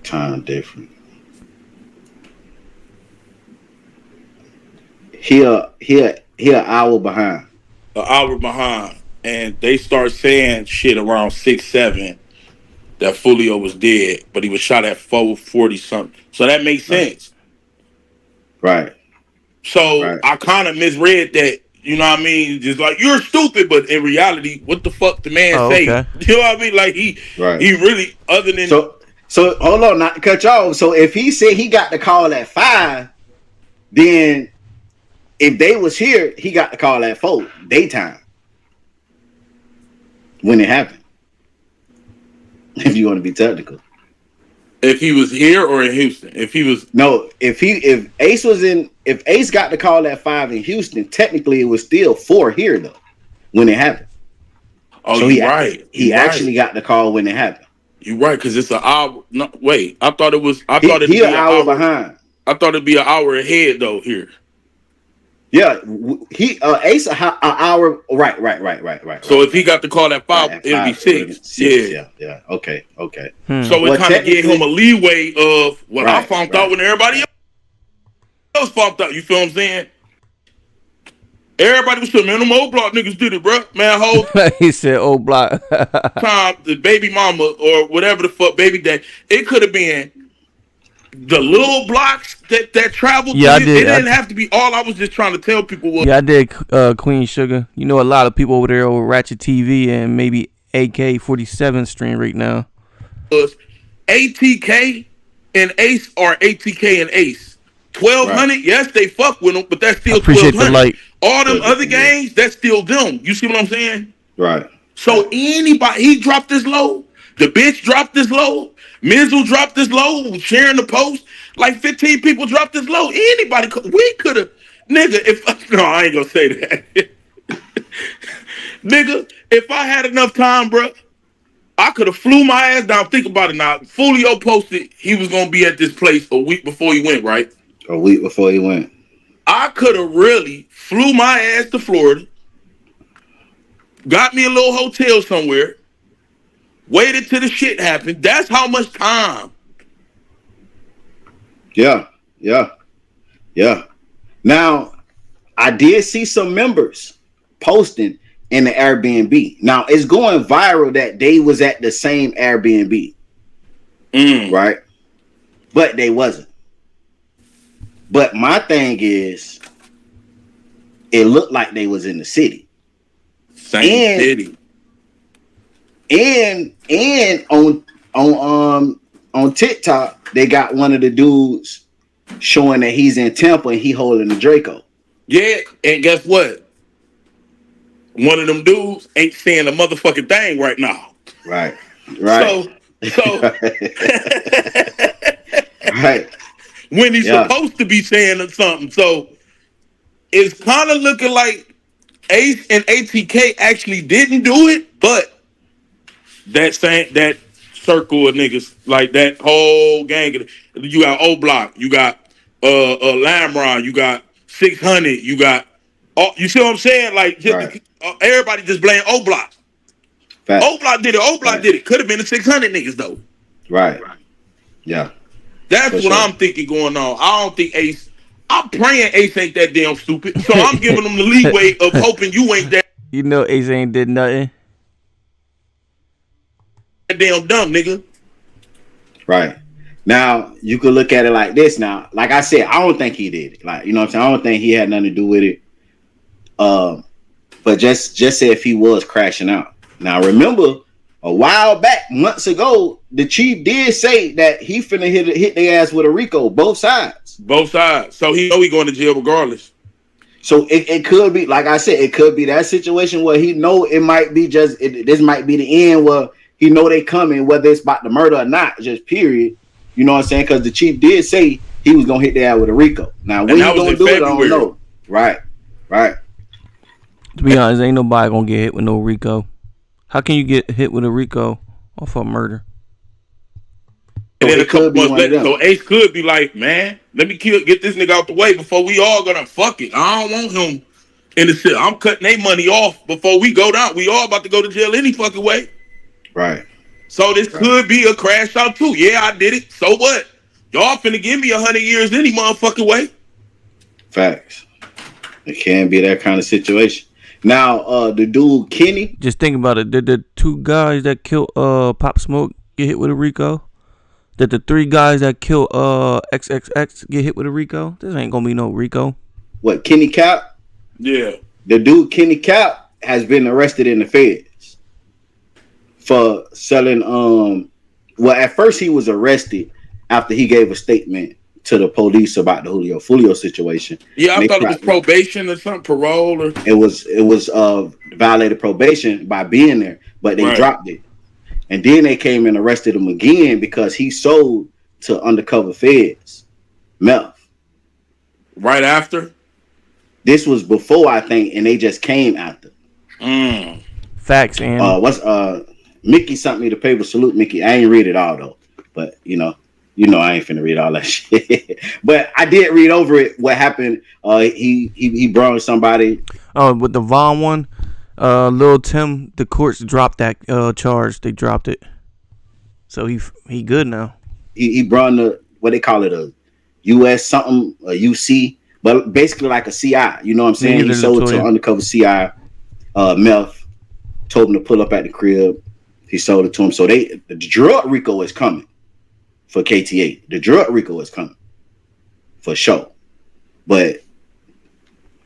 Time different. Here, an hour behind. An hour behind, and they start saying shit around 6, 7 that Foolio was dead, but he was shot at 4:40 something. So that makes sense. Right. So I kind of misread that. You know what I mean? Just like, you're stupid, but in reality, what the fuck the man say? Okay. You know what I mean? Like he really, other than So hold on, not to cut you off. So if he said he got the call at 5, then if they was here, he got the call at 4 daytime when it happened. If you want to be technical. If he was here or in Houston, if Ace got the call at 5 in Houston, technically it was still 4 here though when it happened. Oh, so he actually got the call when it happened. You're right, because it's an hour. No, wait, I thought it'd be an hour behind. I thought it'd be an hour ahead though here. Yeah, Ace an hour. Right. So if he got the call at 5, it'd be 6. Yeah. Okay. So it kind of gave him a leeway of what I found out when everybody else found out. You feel what I'm saying? Everybody was saying, man, them old block niggas did it, bro. Man, he said old block. time the baby mama or whatever the fuck baby dad. It could have been the little blocks that traveled. Yeah, it didn't have to be all. I was just trying to tell people was. Yeah, I did Queen Sugar. You know, a lot of people over there over Ratchet TV and maybe AK-47 stream right now. ATK and Ace or ATK and Ace. 1,200, yes, they fuck with them, but that's still 1,200. All them other gangs, that's still them. You see what I'm saying? Right. So anybody, he dropped this low. The bitch dropped this low. Mizzle dropped this low. Sharing the post. Like 15 people dropped this low. Anybody, we could have, nigga, no, I ain't gonna say that. Nigga, if I had enough time, bro, I could have flew my ass down. Think about it now. Foolio posted he was gonna be at this place a week before he went, right? A week before he went. I could have really flew my ass to Florida, got me a little hotel somewhere, waited till the shit happened. That's how much time. Yeah. Now, I did see some members posting in the Airbnb. Now, it's going viral that they was at the same Airbnb. Right? But they wasn't. But my thing is, it looked like they was in the city. Same city. And on TikTok, they got one of the dudes showing that he's in Tampa and he holding the Draco. Yeah, and guess what? One of them dudes ain't saying a motherfucking thing right now. Right. So right. When he's supposed to be saying something. So it's kind of looking like Ace and ATK actually didn't do it, but that circle of niggas, like that whole gang, you got O Block, you got Lamron, you got 600, you got you see what I'm saying? Like everybody just blame O Block. O Block did it. Did it. Could have been the 600 niggas though. Right. Yeah. That's what I'm thinking going on. I don't think Ace. I'm praying Ace ain't that damn stupid. So I'm giving him the leeway of hoping you ain't that. You know Ace ain't did nothing. That damn dumb nigga. Right. Now you could look at it like this. Now, like I said, I don't think he did it. Like, you know what I'm saying? I don't think he had nothing to do with it. But just say if he was crashing out. Now remember, a while back, months ago, the chief did say that he finna hit their ass with a RICO, both sides. So he know he going to jail regardless. So it could be, like I said, it could be that situation where he know it might be this might be the end where he know they coming, whether it's about the murder or not, just period. You know what I'm saying? Because the chief did say he was gonna hit their ass with a RICO. Now when he gonna do it, I don't know. Right. To be honest, ain't nobody gonna get hit with no RICO. How can you get hit with a RICO off of murder? And then a couple months later, so Ace could be like, man, let me get this nigga out the way before we all gonna fuck it. I don't want him in the shit. I'm cutting their money off before we go down. We all about to go to jail any fucking way. Right. So this could be a crash out too. Yeah, I did it. So what? Y'all finna give me 100 years any motherfucking way. Facts. It can be that kind of situation. Now, the dude Kenny. Just think about it. Did the 2 guys that killed Pop Smoke get hit with a RICO? Did the 3 guys that killed XXX get hit with a RICO? This ain't gonna be no RICO. What, Kenny Cap? Yeah. The dude Kenny Cap has been arrested in the feds for selling. Well, at first he was arrested after he gave a statement to the police about the Julio Foolio situation. Yeah, I thought it was probation or something, parole or. It was violated probation by being there, but they dropped it, and then they came and arrested him again because he sold to undercover feds, meth. Right after. This was before, I think, and they just came after. Facts, and Mickey sent me the paper. Salute, Mickey. I ain't read it all though, but you know I ain't finna read all that shit. But I did read over it. What happened? He brought somebody. With the Vaughn one, Lil Tim, the courts dropped that charge. They dropped it, so he good now. He brought what they call it, a U.S. something, a UC, but basically like a CI. You know what I'm saying? He sold it to an undercover CI, meth. Told him to pull up at the crib. He sold it to him. So the drug RICO is coming for KTA. The drug RICO is coming for sure. But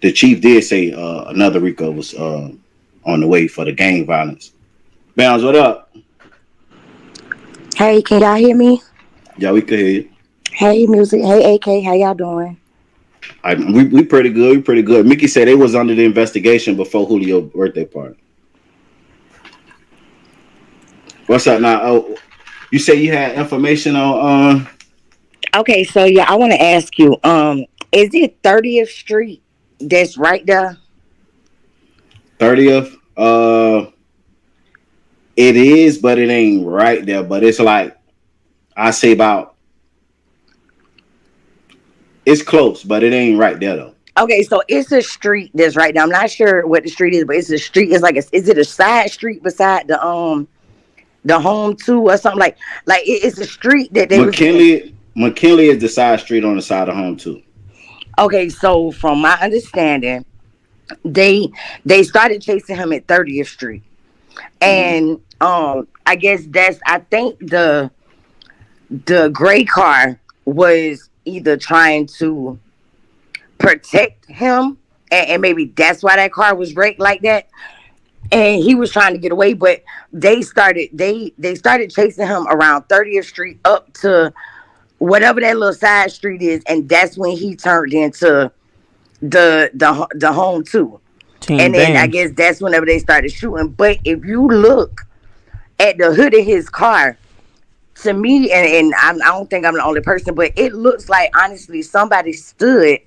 the chief did say another RICO was on the way for the gang violence. Bounds, what up? Hey, can y'all hear me? Yeah, we can hear you. Hey, music. Hey, AK, how y'all doing? We pretty good. We pretty good. Mickey said they was under the investigation before Julio's birthday party. What's up now? Oh, you say you had information on Okay, so yeah, I want to ask you, is it 30th Street that's right there? 30th? It is, but it ain't right there. But it's like, I say about, it's close, but it ain't right there though. Okay, so it's a street that's right there. I'm not sure what the street is, but it's a street. It's like, is it a side street beside the home 2 or something like it's a street that they McKinley is the side street on the side of home 2. Okay, so from my understanding, they started chasing him at 30th Street, and I guess I think the gray car was either trying to protect him, and maybe that's why that car was wrecked like that. And he was trying to get away, but they started chasing him around 30th Street up to whatever that little side street is, and that's when he turned into the home 2. And then I guess that's whenever they started shooting. But if you look at the hood of his car, to me, and I don't think I'm the only person, but it looks like honestly somebody stood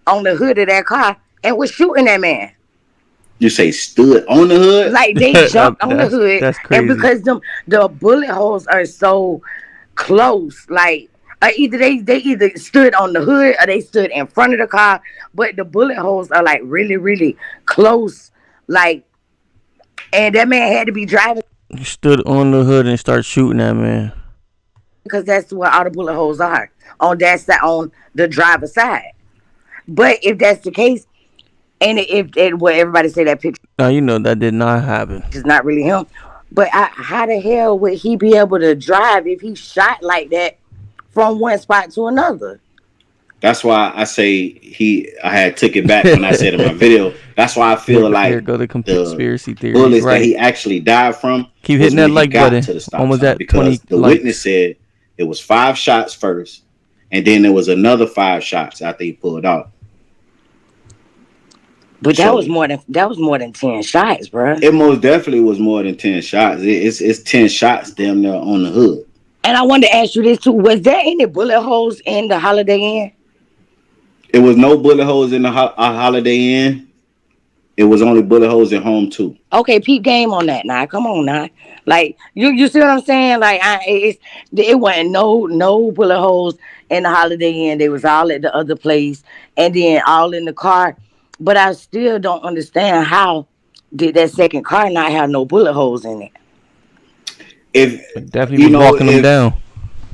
on the hood of that car and was shooting that man. You say stood on the hood? Like they jumped on the hood. That's crazy. And because the bullet holes are so close, like either they either stood on the hood or they stood in front of the car, but the bullet holes are like really, really close. Like, and that man had to be driving. He stood on the hood and started shooting that man. Because that's where all the bullet holes are. On that side, on the driver's side. But if that's the case, and if what everybody say that picture, now you know that did not happen. It's not really him. But how the hell would he be able to drive if he shot like that from one spot to another? That's why I say I had took it back when I said in my video. That's why I feel like here go the conspiracy theory. Bullets that he actually died from. Keep hitting that like button. Almost at because 20 the likes. Witness said it was 5 shots first, and then there was another 5 shots after he pulled out. But that was more than 10 shots, bro. It most definitely was more than 10 shots. It's 10 shots damn near on the hood. And I wanted to ask you this too: was there any bullet holes in the Holiday Inn? It was no bullet holes in the Holiday Inn. It was only bullet holes in home 2. Okay, peep game on that now. Come on now. Like you see what I'm saying? Like it wasn't no bullet holes in the Holiday Inn. They was all at the other place, and then all in the car. But I still don't understand how did that second car not have no bullet holes in it. If definitely walking them down,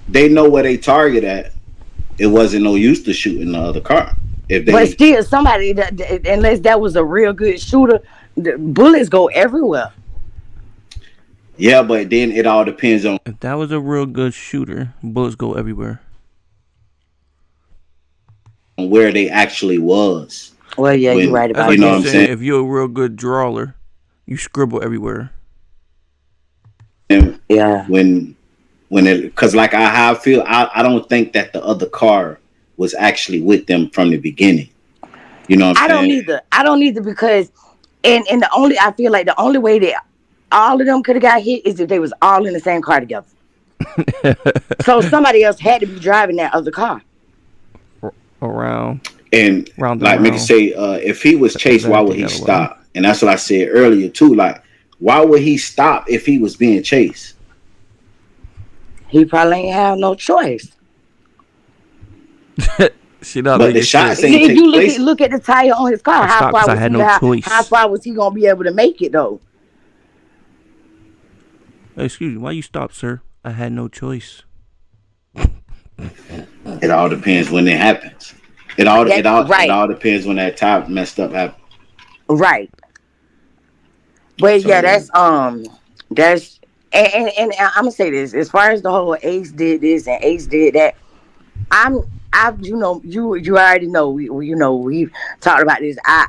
they know where they target at. It wasn't no use to shooting the other car. But still, somebody unless that was a real good shooter, the bullets go everywhere. Yeah, but then it all depends on if that was a real good shooter. Bullets go everywhere. Where they actually was. Well, yeah, you're right about that. You know what I'm saying? If you're a real good drawer, you scribble everywhere. And yeah. When it, because like I feel, I don't think that the other car was actually with them from the beginning. You know what I'm saying? I don't either because and I feel like the only way that all of them could have got hit is if they was all in the same car together. So somebody else had to be driving that other car. Around. And like make it say, if he was chased, why would he stop? And that's what I said earlier too. Like, why would he stop if he was being chased? He probably ain't have no choice. She not but the shots ain't if take you place. look at the tire on his car, how far was he gonna be able to make it though? Excuse me, why you stopped, sir? I had no choice. It all depends when it happens. It all depends when that tire messed up happens. Right. But so, yeah, that's and I'm gonna say this, as far as the whole Ace did this and Ace did that, you already know, we've talked about this. I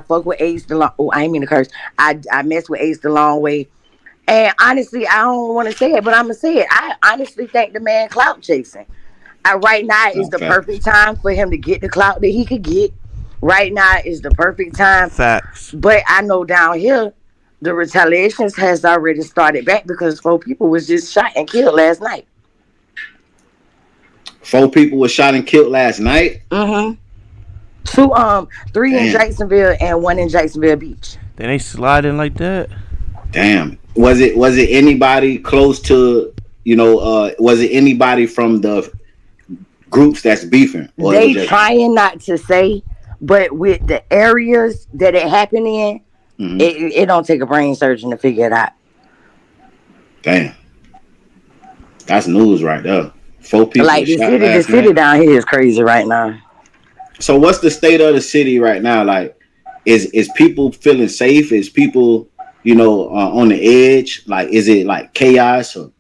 fuck with Ace the long. Oh, I ain't mean to curse. I mess with Ace the long way. And honestly, I don't want to say it, but I'm gonna say it. I honestly think the man clout chasing. Right now is the perfect time for him to get the clout that he could get. Right now is the perfect time. Facts. But I know down here, the retaliations has already started back because 4 people was just shot and killed last night. 4 people were shot and killed last night? Mm-hmm. 3 in Jacksonville and 1 in Jacksonville Beach. Then they sliding like that? Damn. Was it anybody close to, was it anybody from the groups that's beefing? They trying not to say, but with the areas that it happened in, it don't take a brain surgeon to figure it out. Damn. That's news right there. 4 people like the city down here is crazy right now. So what's the state of the city right now? Like, is people feeling safe? Is people, on the edge? Like, is it like chaos? Or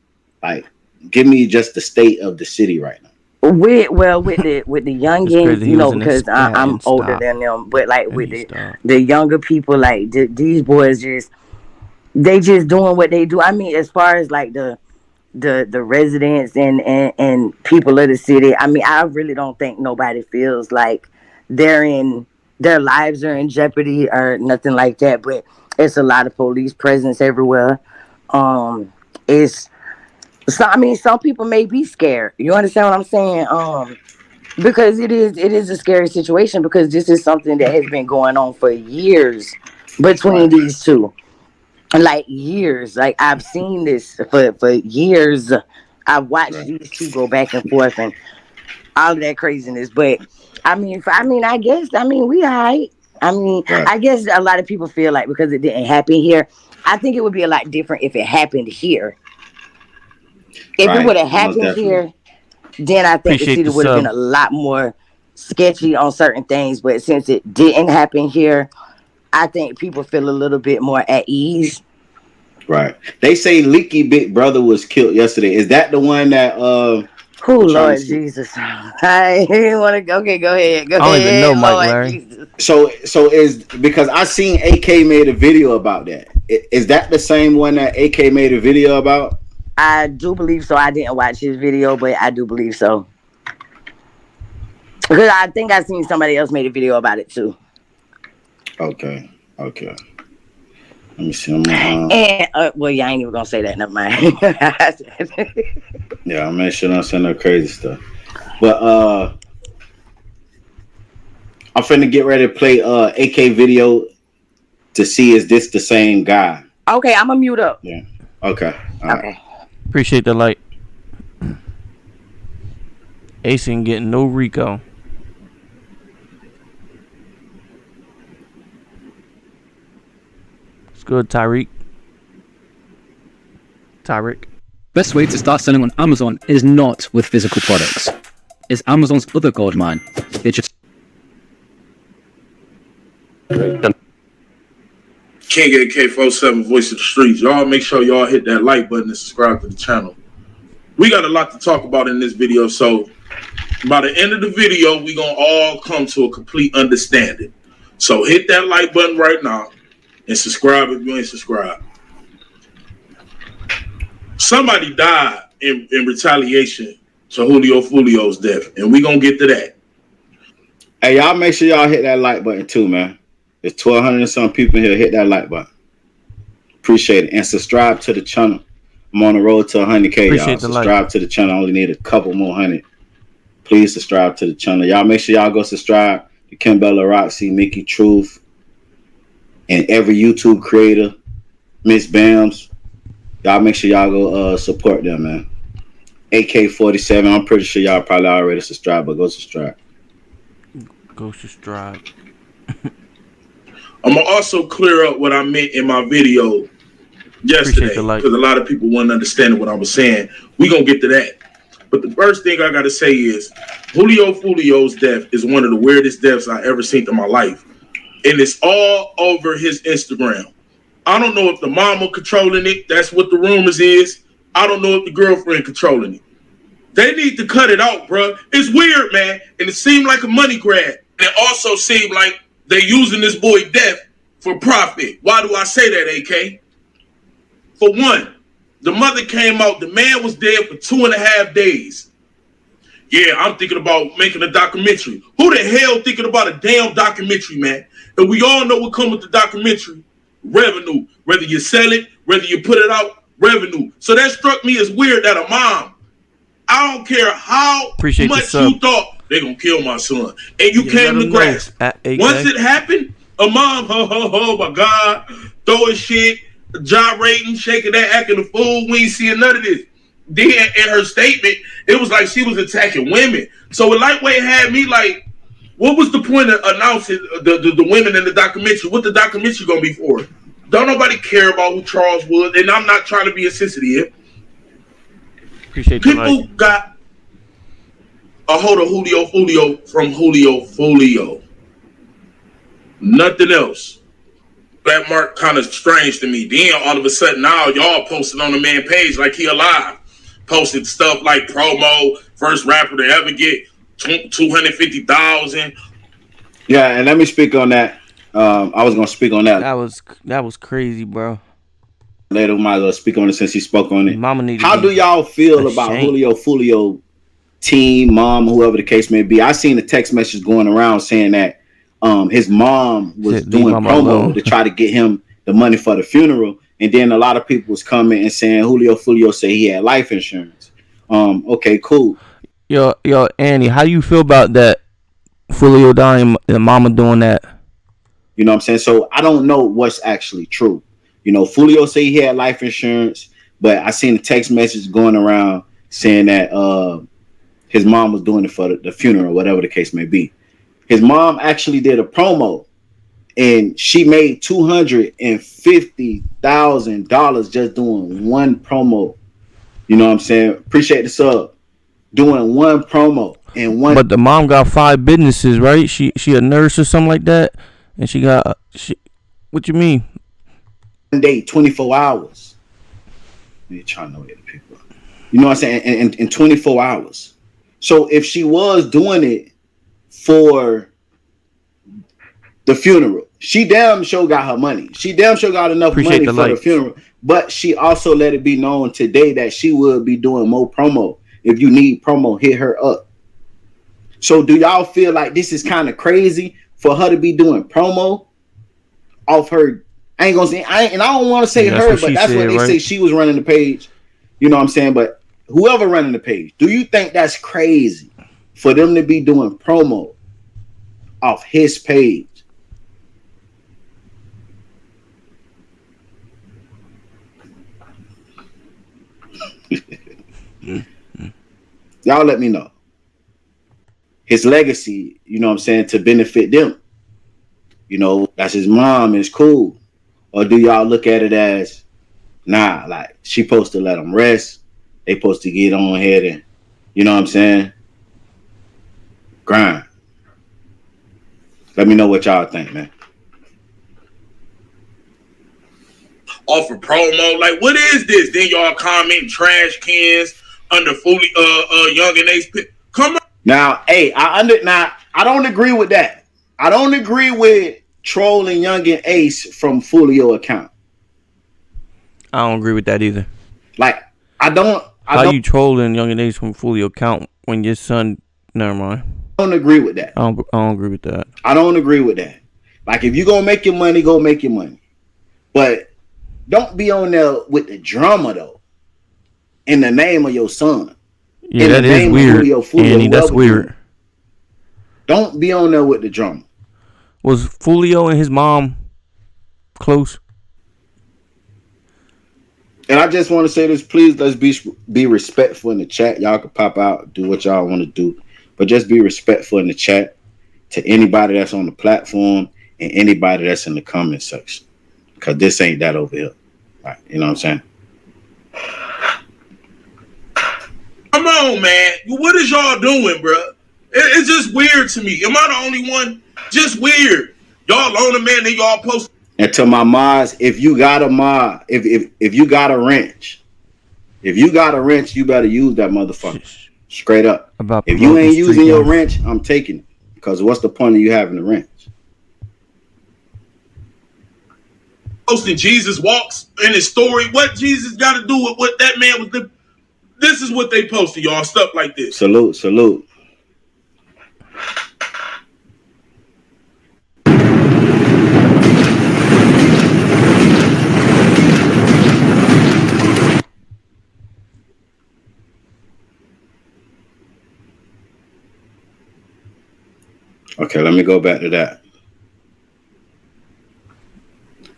like, give me just the state of the city right now. With the youngins, because I'm older than them, but like with the younger people, like these boys they just doing what they do. I mean, as far as like the residents and people of the city, I mean, I really don't think nobody feels like their lives are in jeopardy or nothing like that. But it's a lot of police presence everywhere. Some people may be scared. You understand what I'm saying? Because it is a scary situation because this is something that has been going on for years between these two. Like years. Like I've seen this for years. I've watched these two go back and forth and all of that craziness. But I guess we all right. I guess a lot of people feel like because it didn't happen here, I think it would be a lot different if it happened here. If it would have happened here, then I think the city would have been a lot more sketchy on certain things. But since it didn't happen here, I think people feel a little bit more at ease. Right. They say Leaky Big Brother was killed yesterday. Is that the one that Lord Jesus. I didn't want to go. Okay, go ahead. I don't even know Mike Larry. So is because I seen AK made a video about that. Is that the same one that AK made a video about? I do believe so. I didn't watch his video, but I do believe so. Because I think I seen somebody else made a video about it too. Okay. Let me see. And I ain't even gonna say that. Never mind. Yeah, I'm making sure I don't say no crazy stuff. But I'm finna get ready to play AK video to see is this the same guy. Okay, I'm gonna mute up. Yeah. Okay. All right. Appreciate the light. Ace ain't getting no RICO. It's good, Tyreek. Best way to start selling on Amazon is not with physical products. It's Amazon's other gold mine. They just King AK47 Voice of the Streets. Y'all make sure y'all hit that like button and subscribe to the channel. We got a lot to talk about in this video, so by the end of the video, we gonna all come to a complete understanding. So hit that like button right now and subscribe if you ain't subscribed. Somebody died in retaliation to Julio Foolio's death, and we gonna get to that. Hey, y'all make sure y'all hit that like button too, man. There's 1,200 and some people here. Hit that like button. Appreciate it. And subscribe to the channel. I'm on the road to 100K, y'all. Subscribe to the channel. I only need a couple more hundred. Please subscribe to the channel. Y'all make sure y'all go subscribe to Kimbella Roxy, Mickey Truth, and every YouTube creator, Miss Bams. Y'all make sure y'all go support them, man. AK-47. I'm pretty sure y'all probably already subscribed, but go subscribe. Go subscribe. I'm gonna also clear up what I meant in my video yesterday, because a lot of people weren't understanding what I was saying. We gonna get to that. But the first thing I gotta say is Julio Foolio's death is one of the weirdest deaths I ever seen in my life. And it's all over his Instagram. I don't know if the mama controlling it. That's what the rumors is. I don't know if the girlfriend controlling it. They need to cut it out, bro. It's weird, man. And it seemed like a money grab. And it also seemed like they using this boy death for profit. Why do I say that, AK? For one, the mother came out. The man was dead for 2.5 days. Yeah, I'm thinking about making a documentary. Who the hell thinking about a damn documentary, man? And we all know what comes with the documentary. Revenue. Whether you sell it, whether you put it out, revenue. So that struck me as weird that a mom, I don't care how much you thought they're going to kill my son. And you came to grasp. Once it happened, a mom, oh my God, throwing shit, gyrating, shaking that, acting a fool. We ain't seeing none of this. Then in her statement, it was like she was attacking women. So it lightweight had me like, what was the point of announcing the women in the documentary? What the documentary going to be for? Don't nobody care about who Charles was. And I'm not trying to be insensitive. Appreciate people got a hold of Julio Foolio from Julio Foolio. Nothing else. That mark kind of strange to me. Then all of a sudden now y'all posting on the man page like he alive. Posted stuff like promo, first rapper to ever get 250,000. Yeah, and let me speak on that. I was gonna speak on that. That was crazy, bro. Later, we might as well speak on it since he spoke on it. Mama needed. How do y'all feel about Julio Foolio team, mom, whoever the case may be? I seen a text message going around saying that his mom was doing promo to try to get him the money for the funeral, and then a lot of people was coming and saying Julio Foolio said he had life insurance. Okay, cool. Yo, Annie, how you feel about that? Foolio dying and mama doing that. You know what I'm saying? So I don't know what's actually true. You know, Foolio said he had life insurance, but I seen a text message going around saying that his mom was doing it for the funeral, whatever the case may be. His mom actually did a promo, and she made $250,000 just doing one promo. You know what I'm saying? Appreciate the sub. Doing one promo and one. But the mom got 5 businesses, right? She a nurse or something like that, and she got what you mean? One day, 24 hours. You're trying to know the people. You know what I'm saying? In 24 hours. So if she was doing it for the funeral, she damn sure got her money. She damn sure got enough money for the funeral. But she also let it be known today that she would be doing more promo. If you need promo, hit her up. So do y'all feel like this is kind of crazy for her to be doing promo off her? I ain't gonna say, I don't want to say her, but that's what they say. She was running the page. You know what I'm saying? But whoever running the page, do you think that's crazy for them to be doing promo off his page? Y'all let me know. His legacy, you know what I'm saying, to benefit them. You know, that's his mom, is cool. Or do y'all look at it as, nah, like she supposed to let them rest. They supposed to get on ahead and, you know what I'm saying, grind. Let me know what y'all think, man. Off of promo, like what is this? Then y'all comment trash cans under fully Young and Ace. Come on. Now, hey, I don't agree with that. I don't agree with trolling Young and Ace from Foolio account. I don't agree with that either. Like, I don't How you trolling Young and Ace from Foolio account when your son? Never mind. I don't agree with that. I don't agree with that. I don't agree with that. Like, if you gonna make your money, go make your money. But don't be on there with the drama though. In the name of your son. Yeah, that is weird. Andy, that's weird. Don't be on there with the drama. Was Foolio and his mom close? And I just want to say this, please, let's be respectful in the chat. Y'all can pop out, do what y'all want to do. But just be respectful in the chat to anybody that's on the platform and anybody that's in the comment section. Because this ain't that over here. Right, you know what I'm saying? Come on, man. What is y'all doing, bro? It's just weird to me. Am I the only one? Just weird. Y'all on the man and y'all post. And to my mods, if you got a mod, if you got a wrench, you better use that motherfucker. Straight up. If you ain't using your wrench, I'm taking it. Because what's the point of you having a wrench? Posting Jesus walks in his story. What Jesus got to do with what that man was doing? This is what they posted, y'all. Stuff like this. Salute. Okay, let me go back to that.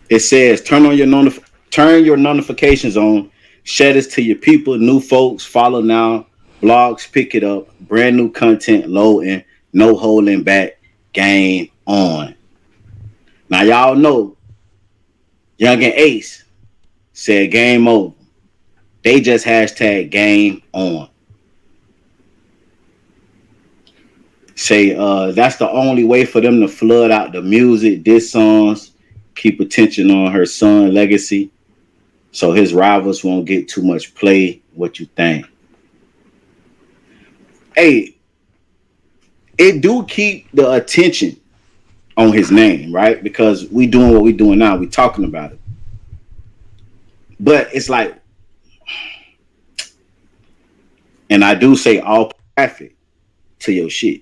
It says turn your notifications on. Share this to your people, new folks. Follow now. Blogs, pick it up. Brand new content loading. No holding back. Game on. Now y'all know Young and Ace said game over. They just hashtag game on. Say that's the only way for them to flood out the music, diss songs, keep attention on her son legacy, so his rivals won't get too much play. What you think? Hey, it do keep the attention on his name, right? Because we doing what we doing now. We talking about it. But it's like, and I do say all traffic to your shit.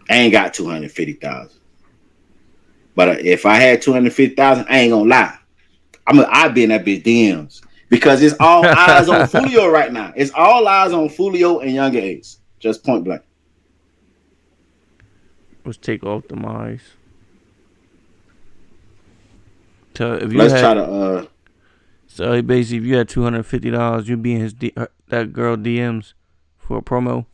I ain't got 250,000. But if I had 250,000, I ain't gonna lie. I'd be in that bitch DMs. Because it's all eyes on Foolio right now. It's all eyes on Foolio and Young Ace. Just point blank. Let's take off the mice. So basically, if you had $250, you'd be in that girl DMs for a promo.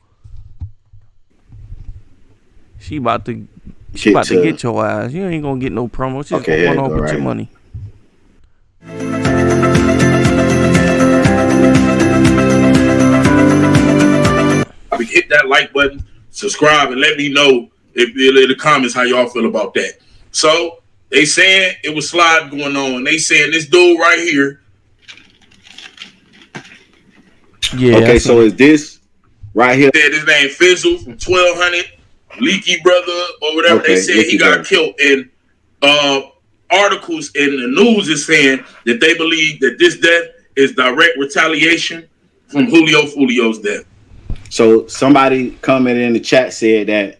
She about to get your ass. You ain't gonna get no promo. She's gonna run off with your money. Hit that like button, subscribe, and let me know in the comments how y'all feel about that. So they saying it was slide going on. They saying this dude right here. Yeah. Okay, so is this right here? Said his name Fizzle from 1200. Leaky brother or whatever. Okay, they said he got killed. And articles in the news is saying that they believe that this death is direct retaliation from Julio Foolio's death. So somebody commented in the chat said that,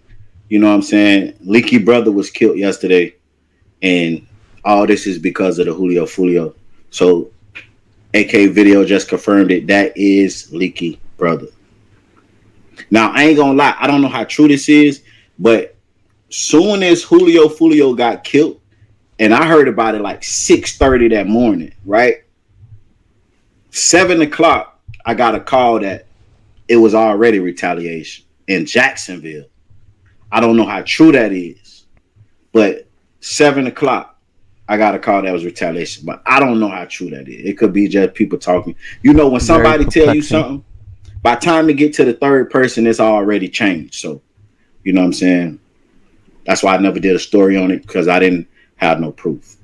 you know what I'm saying, Leaky brother was killed yesterday, and all this is because of the Julio Foolio. So AK Video just confirmed it. That is Leaky brother. Now, I ain't gonna lie, I don't know how true this is, but soon as Julio Foolio got killed, and I heard about it like 6:30 that morning, right? 7 o'clock, I got a call that it was already retaliation in Jacksonville. I don't know how true that is, but 7 o'clock, I got a call that was retaliation, but I don't know how true that is. It could be just people talking. You know, when somebody tell you something, by the time you get to the third person, it's already changed. So, you know what I'm saying? That's why I never did a story on it, because I didn't have no proof.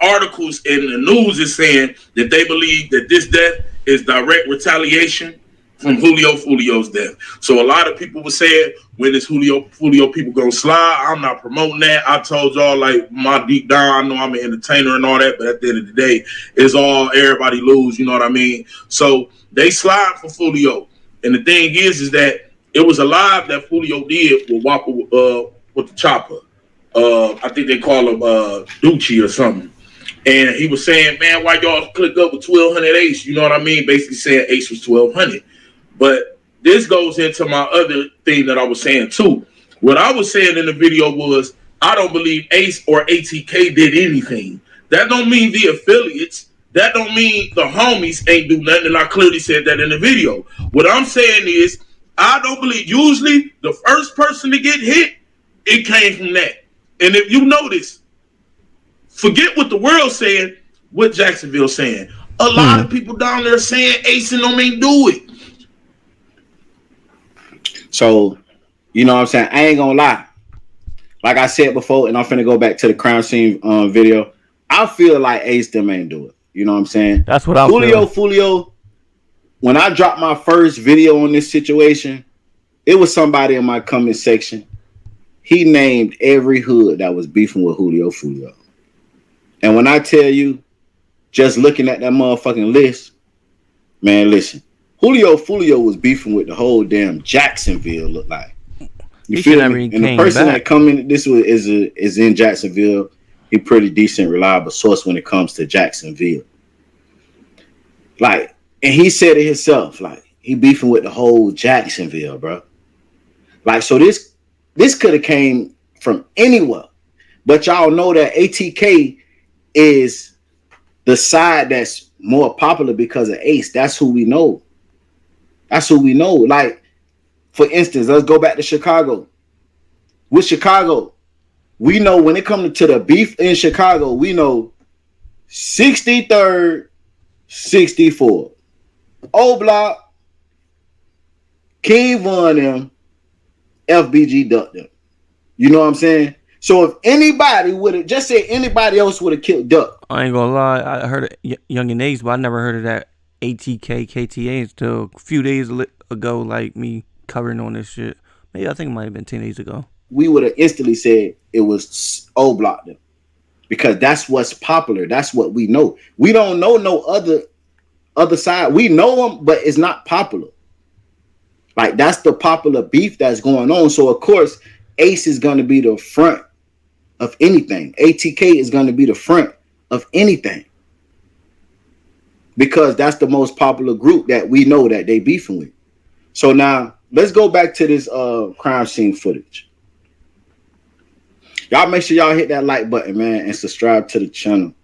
Articles in the news is saying that they believe that this death is direct retaliation from Julio Foolio's death. So a lot of people were saying, when is Julio Foolio people gonna slide? I'm not promoting that. I told y'all, like, my deep down, I know I'm an entertainer and all that, but at the end of the day, it's all everybody lose, you know what I mean? So they slide for Foolio. And the thing is that it was a live that Foolio did with Whopper with the chopper. I think they call him Ducci or something. And he was saying, man, why y'all click up with 1200 Ace? You know what I mean? Basically saying Ace was 1200. But this goes into my other thing that I was saying too. What I was saying in the video was, I don't believe Ace or ATK did anything. That don't mean the affiliates. That don't mean the homies ain't do nothing. And I clearly said that in the video. What I'm saying is, I don't believe, usually the first person to get hit, it came from that. And if you notice, forget what the world's saying, what Jacksonville's saying. A lot of people down there saying Ace and them ain't do it. So, you know what I'm saying? I ain't gonna lie. Like I said before, and I'm finna go back to the crime scene video. I feel like Ace them ain't do it. You know what I'm saying? That's what I feel. Julio Foolio, when I dropped my first video on this situation, it was somebody in my comment section. He named every hood that was beefing with Julio Foolio. And when I tell you, just looking at that motherfucking list, man, listen. Julio Foolio was beefing with the whole damn Jacksonville, look like. You feel me? And the person that come in, this was is in Jacksonville. He pretty decent, reliable source when it comes to Jacksonville. Like, and he said it himself, like, he beefing with the whole Jacksonville, bro. Like, so this could have came from anywhere. But y'all know that ATK is the side that's more popular because of Ace. That's who we know. That's who we know. Like, for instance, let's go back to Chicago. With Chicago, we know when it comes to the beef in Chicago, we know 63rd, 64. O Block, King Von them, FBG ducked them. You know what I'm saying? So if anybody would have, just say anybody else would have killed Duck. I ain't gonna lie, I heard of Young and Ace, but I never heard of that ATK KTA until a few days ago, like me covering on this shit. Maybe I think it might have been 10 days ago. We would have instantly said it was O Block them. Because that's what's popular. That's what we know. We don't know no other side. We know them, but it's not popular. Like, that's the popular beef that's going on. So of course, Ace is going to be the front of anything. ATK is going to be the front of anything. Because that's the most popular group that we know that they beefing with. So now, let's go back to this crime scene footage. Y'all make sure y'all hit that like button, man, and subscribe to the channel.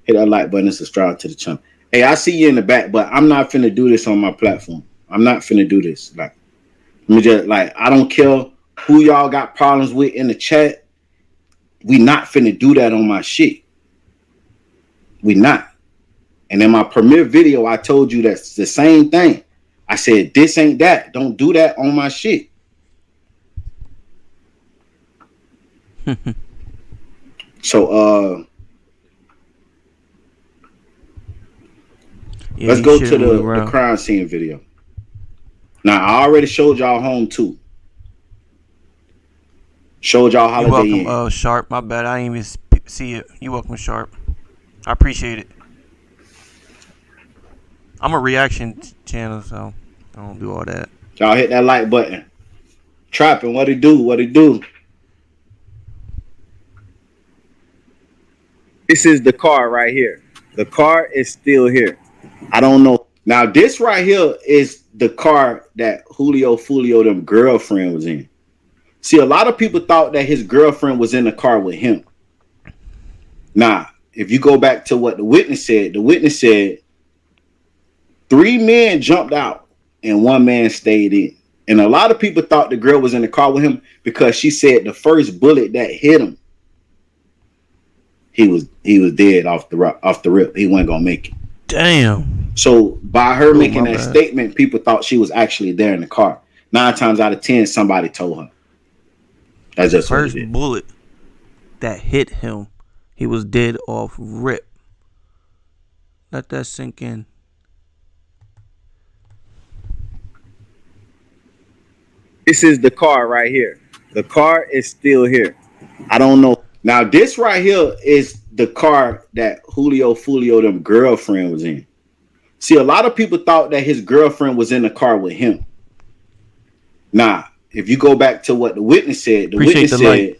Hit that like button and subscribe to the channel. Hey, I see you in the back, but I'm not finna do this on my platform. I'm not finna do this. Like, let me just, like, I don't care who y'all got problems with in the chat. We not finna do that on my shit. We not. And in my premiere video, I told you that's the same thing. I said, this ain't that. Don't do that on my shit. So, yeah, let's go to the crime scene video. Now, I already showed y'all home too. Showed y'all Holiday Inn. You're welcome, Sharp. My bad. I didn't even see it. You're welcome, Sharp. I appreciate it. I'm a reaction channel, so I don't do all that. Y'all hit that like button. Trapping, what it do? What it do? This is the car right here. The car is still here. I don't know. Now, this right here is the car that Julio Foolio, them girlfriend, was in. See, a lot of people thought that his girlfriend was in the car with him. Nah, if you go back to what the witness said 3 men jumped out and 1 man stayed in. And a lot of people thought the girl was in the car with him because she said the first bullet that hit him, he was dead off the rip. He wasn't gonna make it. Damn. So by her making that statement, people thought she was actually there in the car. 9 times out of 10, somebody told her. That's just the first bullet that hit him, he was dead off rip. Let that sink in. This is the car right here. The car is still here. I don't know. Now, this right here is the car that Julio Foolio, them girlfriend, was in. See, a lot of people thought that his girlfriend was in the car with him. Nah, if you go back to what the witness said, the witness said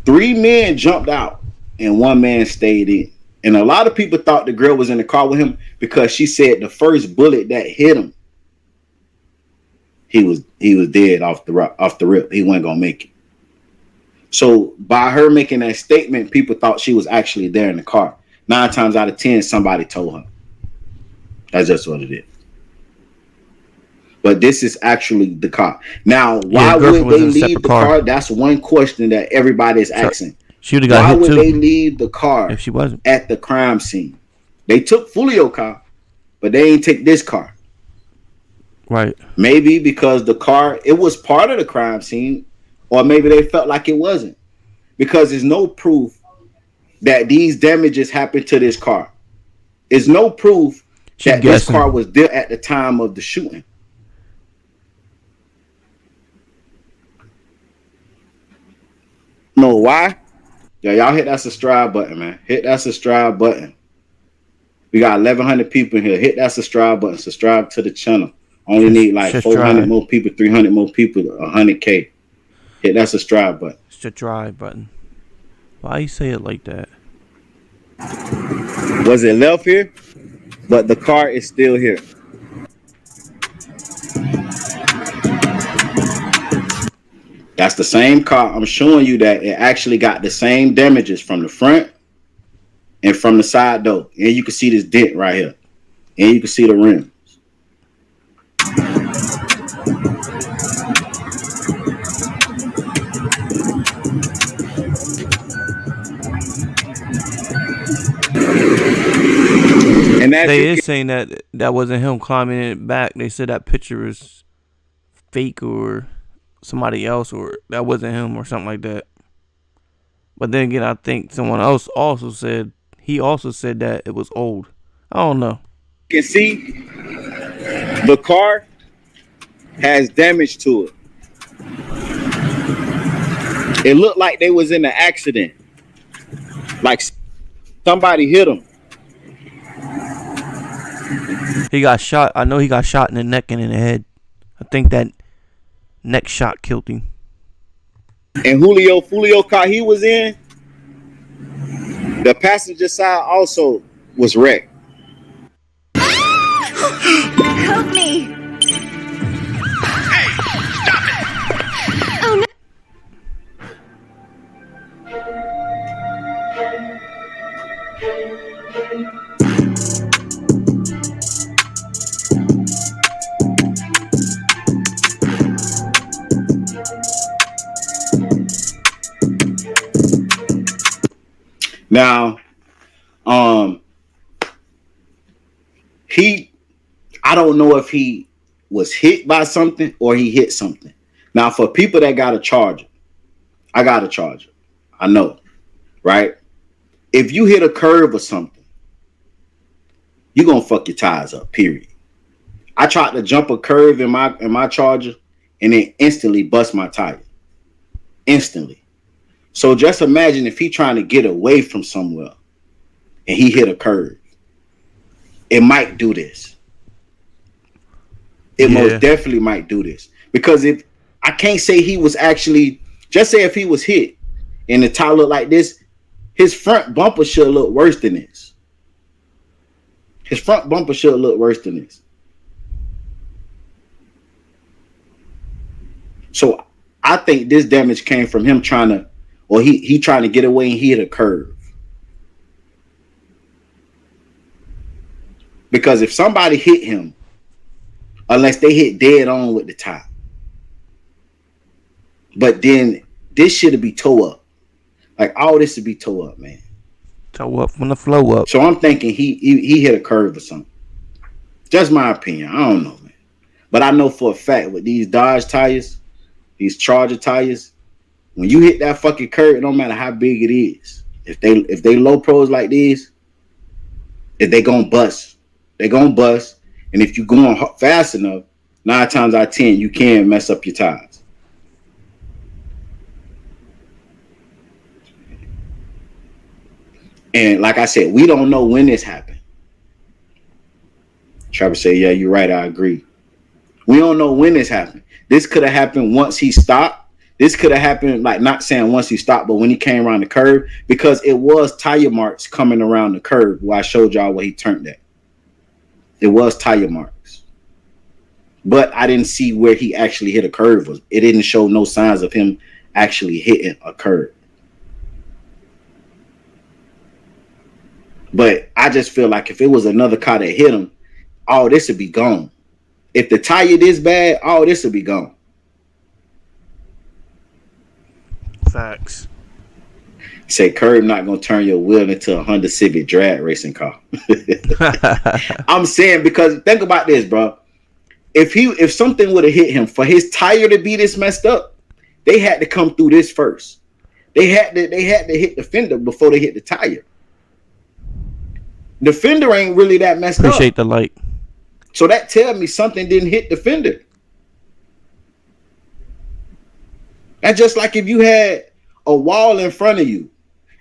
3 men jumped out and 1 man stayed in. And a lot of people thought the girl was in the car with him because she said the first bullet that hit him, he was dead off the rip. He wasn't gonna make it. So by her making that statement, people thought she was actually there in the car. 9 times out of 10, somebody told her. That's just what it is. But this is actually the car. Now, why would they leave the car? That's one question that everybody is asking. She would have got why hit would too they leave the car if she wasn't at the crime scene? They took Foolio car, but they ain't take this car. Right. Maybe because the car, it was part of the crime scene, or maybe they felt like it wasn't. Because there's no proof that these damages happened to this car. There's no proof that this car was there at the time of the shooting. Know why? Yeah, y'all hit that subscribe button, man. Hit that subscribe button. We got 1,100 people in here. Hit that subscribe button. Subscribe to the channel. Only need like 400 more people, 300 more people, 100K. Hit that subscribe button. Subscribe button. Why you say it like that? Was it left here? But the car is still here. That's the same car. I'm showing you that it actually got the same damages from the front and from the side door. And you can see this dent right here. And you can see the rims. And they is saying that that wasn't him climbing it back. They said that picture is fake or somebody else, or that wasn't him or something like that. But then again, I think someone else also said, he also said that it was old. I don't know. You can see the car has damage to it. It looked like they was in an accident. Like somebody hit him. He got shot. I know he got shot in the neck and in the head. I think that neck shot killed him. And Julio Foolio car he was in, the passenger side also was wrecked. Help me! Hey, stop it! Oh no! Now, I don't know if he was hit by something or he hit something. Now, for people that got a charger, I got a charger. I know, right? If you hit a curve or something, you're gonna fuck your tires up, period. I tried to jump a curve in my charger and it instantly bust my tire. Instantly. So just imagine if he trying to get away from somewhere and he hit a curve. It might do this. It most definitely might do this. Because if I can't say he was actually, just say if he was hit and the tire looked like this, his front bumper should look worse than this. His front bumper should look worse than this. So I think this damage came from him trying to, or he trying to get away and he hit a curve. Because if somebody hit him, unless they hit dead on with the top, but then this should be toe up. Like all this should be toe up, man. Toe up from the flow up. So I'm thinking he hit a curve or something. Just my opinion. I don't know, man. But I know for a fact with these Dodge tires, these Charger tires, when you hit that fucking curve, it don't matter how big it is. If they low pros like these, if they gonna bust, they gonna bust. And if you going fast enough, 9 times out of 10, you can mess up your tires. And like I said, we don't know when this happened. Trevor said, yeah, you're right. I agree. We don't know when this happened. This could have happened once he stopped. This could have happened, like, not saying once he stopped, but when he came around the curve, because it was tire marks coming around the curve where I showed y'all where he turned at. It was tire marks. But I didn't see where he actually hit a curve. It didn't show no signs of him actually hitting a curve. But I just feel like if it was another car that hit him, all this would be gone. If the tire this bad, all this would be gone. Facts. Say curb not gonna turn your wheel into a Honda Civic drag racing car. I'm saying, because think about this, bro. If something would have hit him, for his tire to be this messed up, they had to come through this first. They had to hit the fender before they hit the tire. The fender ain't really that messed up. Appreciate the light. So that tells me something didn't hit the fender. That's just like if you had a wall in front of you.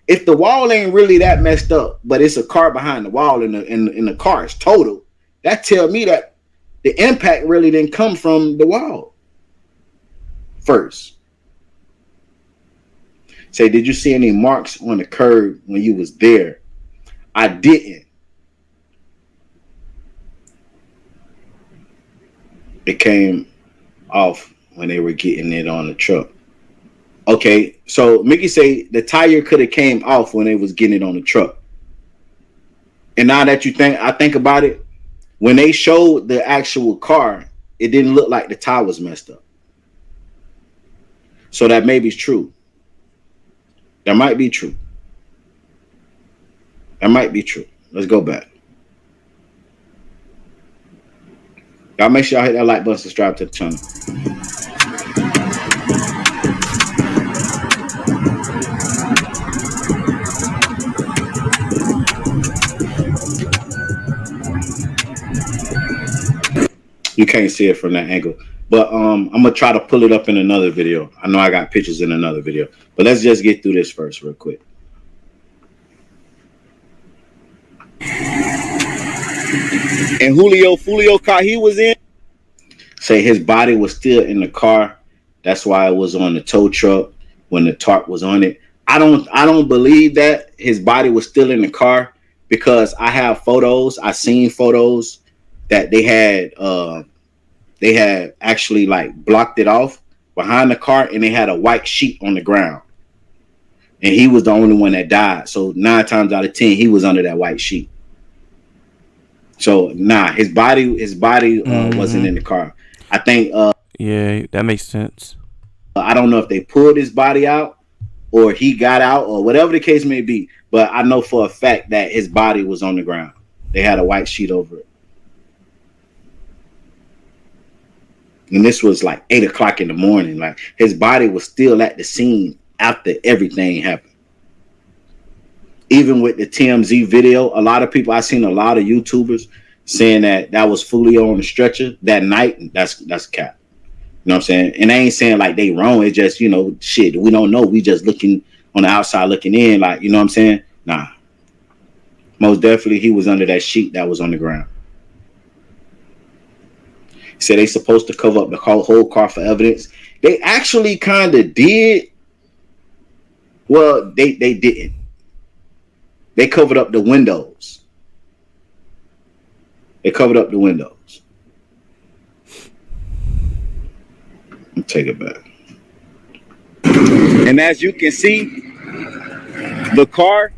If the wall ain't really that messed up, but it's a car behind the wall and the car is total, that tells me that the impact really didn't come from the wall first. Say, did you see any marks on the curb when you was there? I didn't. It came off when they were getting it on the truck. Okay, so Mickey say the tire could have came off when they was getting it on the truck. And now that I think about it, when they showed the actual car, it didn't look like the tire was messed up. So that maybe is true. That might be true. That might be true. Let's go back. Y'all make sure y'all hit that like button, subscribe to the channel. You can't see it from that angle, but I'm gonna try to pull it up in another video. I know I got pictures in another video, but let's just get through this first real quick. And Julio Foolio car he was in, say his body was still in the car. That's why it was on the tow truck when the tarp was on it. I don't believe that his body was still in the car, because I have photos. I seen photos that they had actually like blocked it off behind the car, and they had a white sheet on the ground. And he was the only one that died. So 9 times out of 10, he was under that white sheet. So nah, his body wasn't in the car. I think yeah, that makes sense. I don't know if they pulled his body out or he got out or whatever the case may be, but I know for a fact that his body was on the ground. They had a white sheet over it. And this was like 8 o'clock in the morning. Like, his body was still at the scene after everything happened. Even with the TMZ video, a lot of people, I seen a lot of YouTubers saying that was Foolio on the stretcher that night. That's cap. You know what I'm saying? And I ain't saying like they wrong. It's just, shit, we don't know. We just looking on the outside looking in, like, you know what I'm saying? Nah. Most definitely he was under that sheet that was on the ground. He said they supposed to cover up the whole car for evidence. They actually kind of did. Well, they didn't. They covered up the windows. They covered up the windows. I'll take it back. And as you can see, the car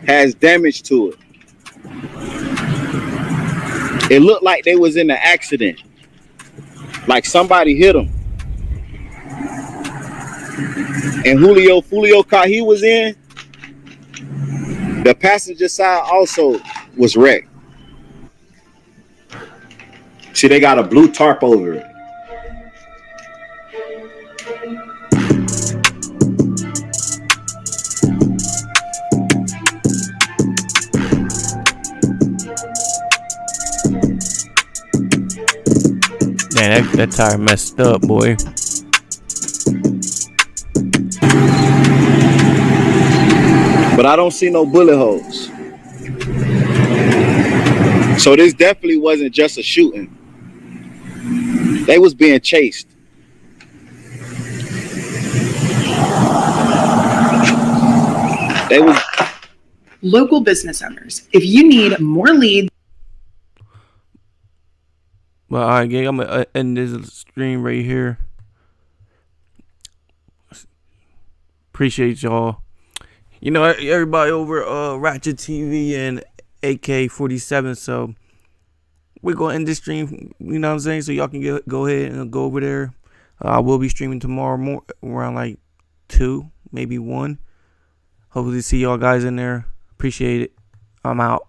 has damage to it. It looked like they was in an accident. Like somebody hit them. And Julio Foolio car he was in, the passenger side also was wrecked. See, they got a blue tarp over it. Man, that tire messed up, boy. But I don't see no bullet holes. So this definitely wasn't just a shooting. They was being chased. They was Local business owners, if you need more leads. Well, all right, gang, I'm going to end this stream right here. Appreciate y'all. You know, everybody over Ratchet TV and AK-47, so we're going to end this stream, you know what I'm saying? So y'all can go ahead and go over there. I will be streaming tomorrow around like 2, maybe 1. Hopefully see y'all guys in there. Appreciate it. I'm out.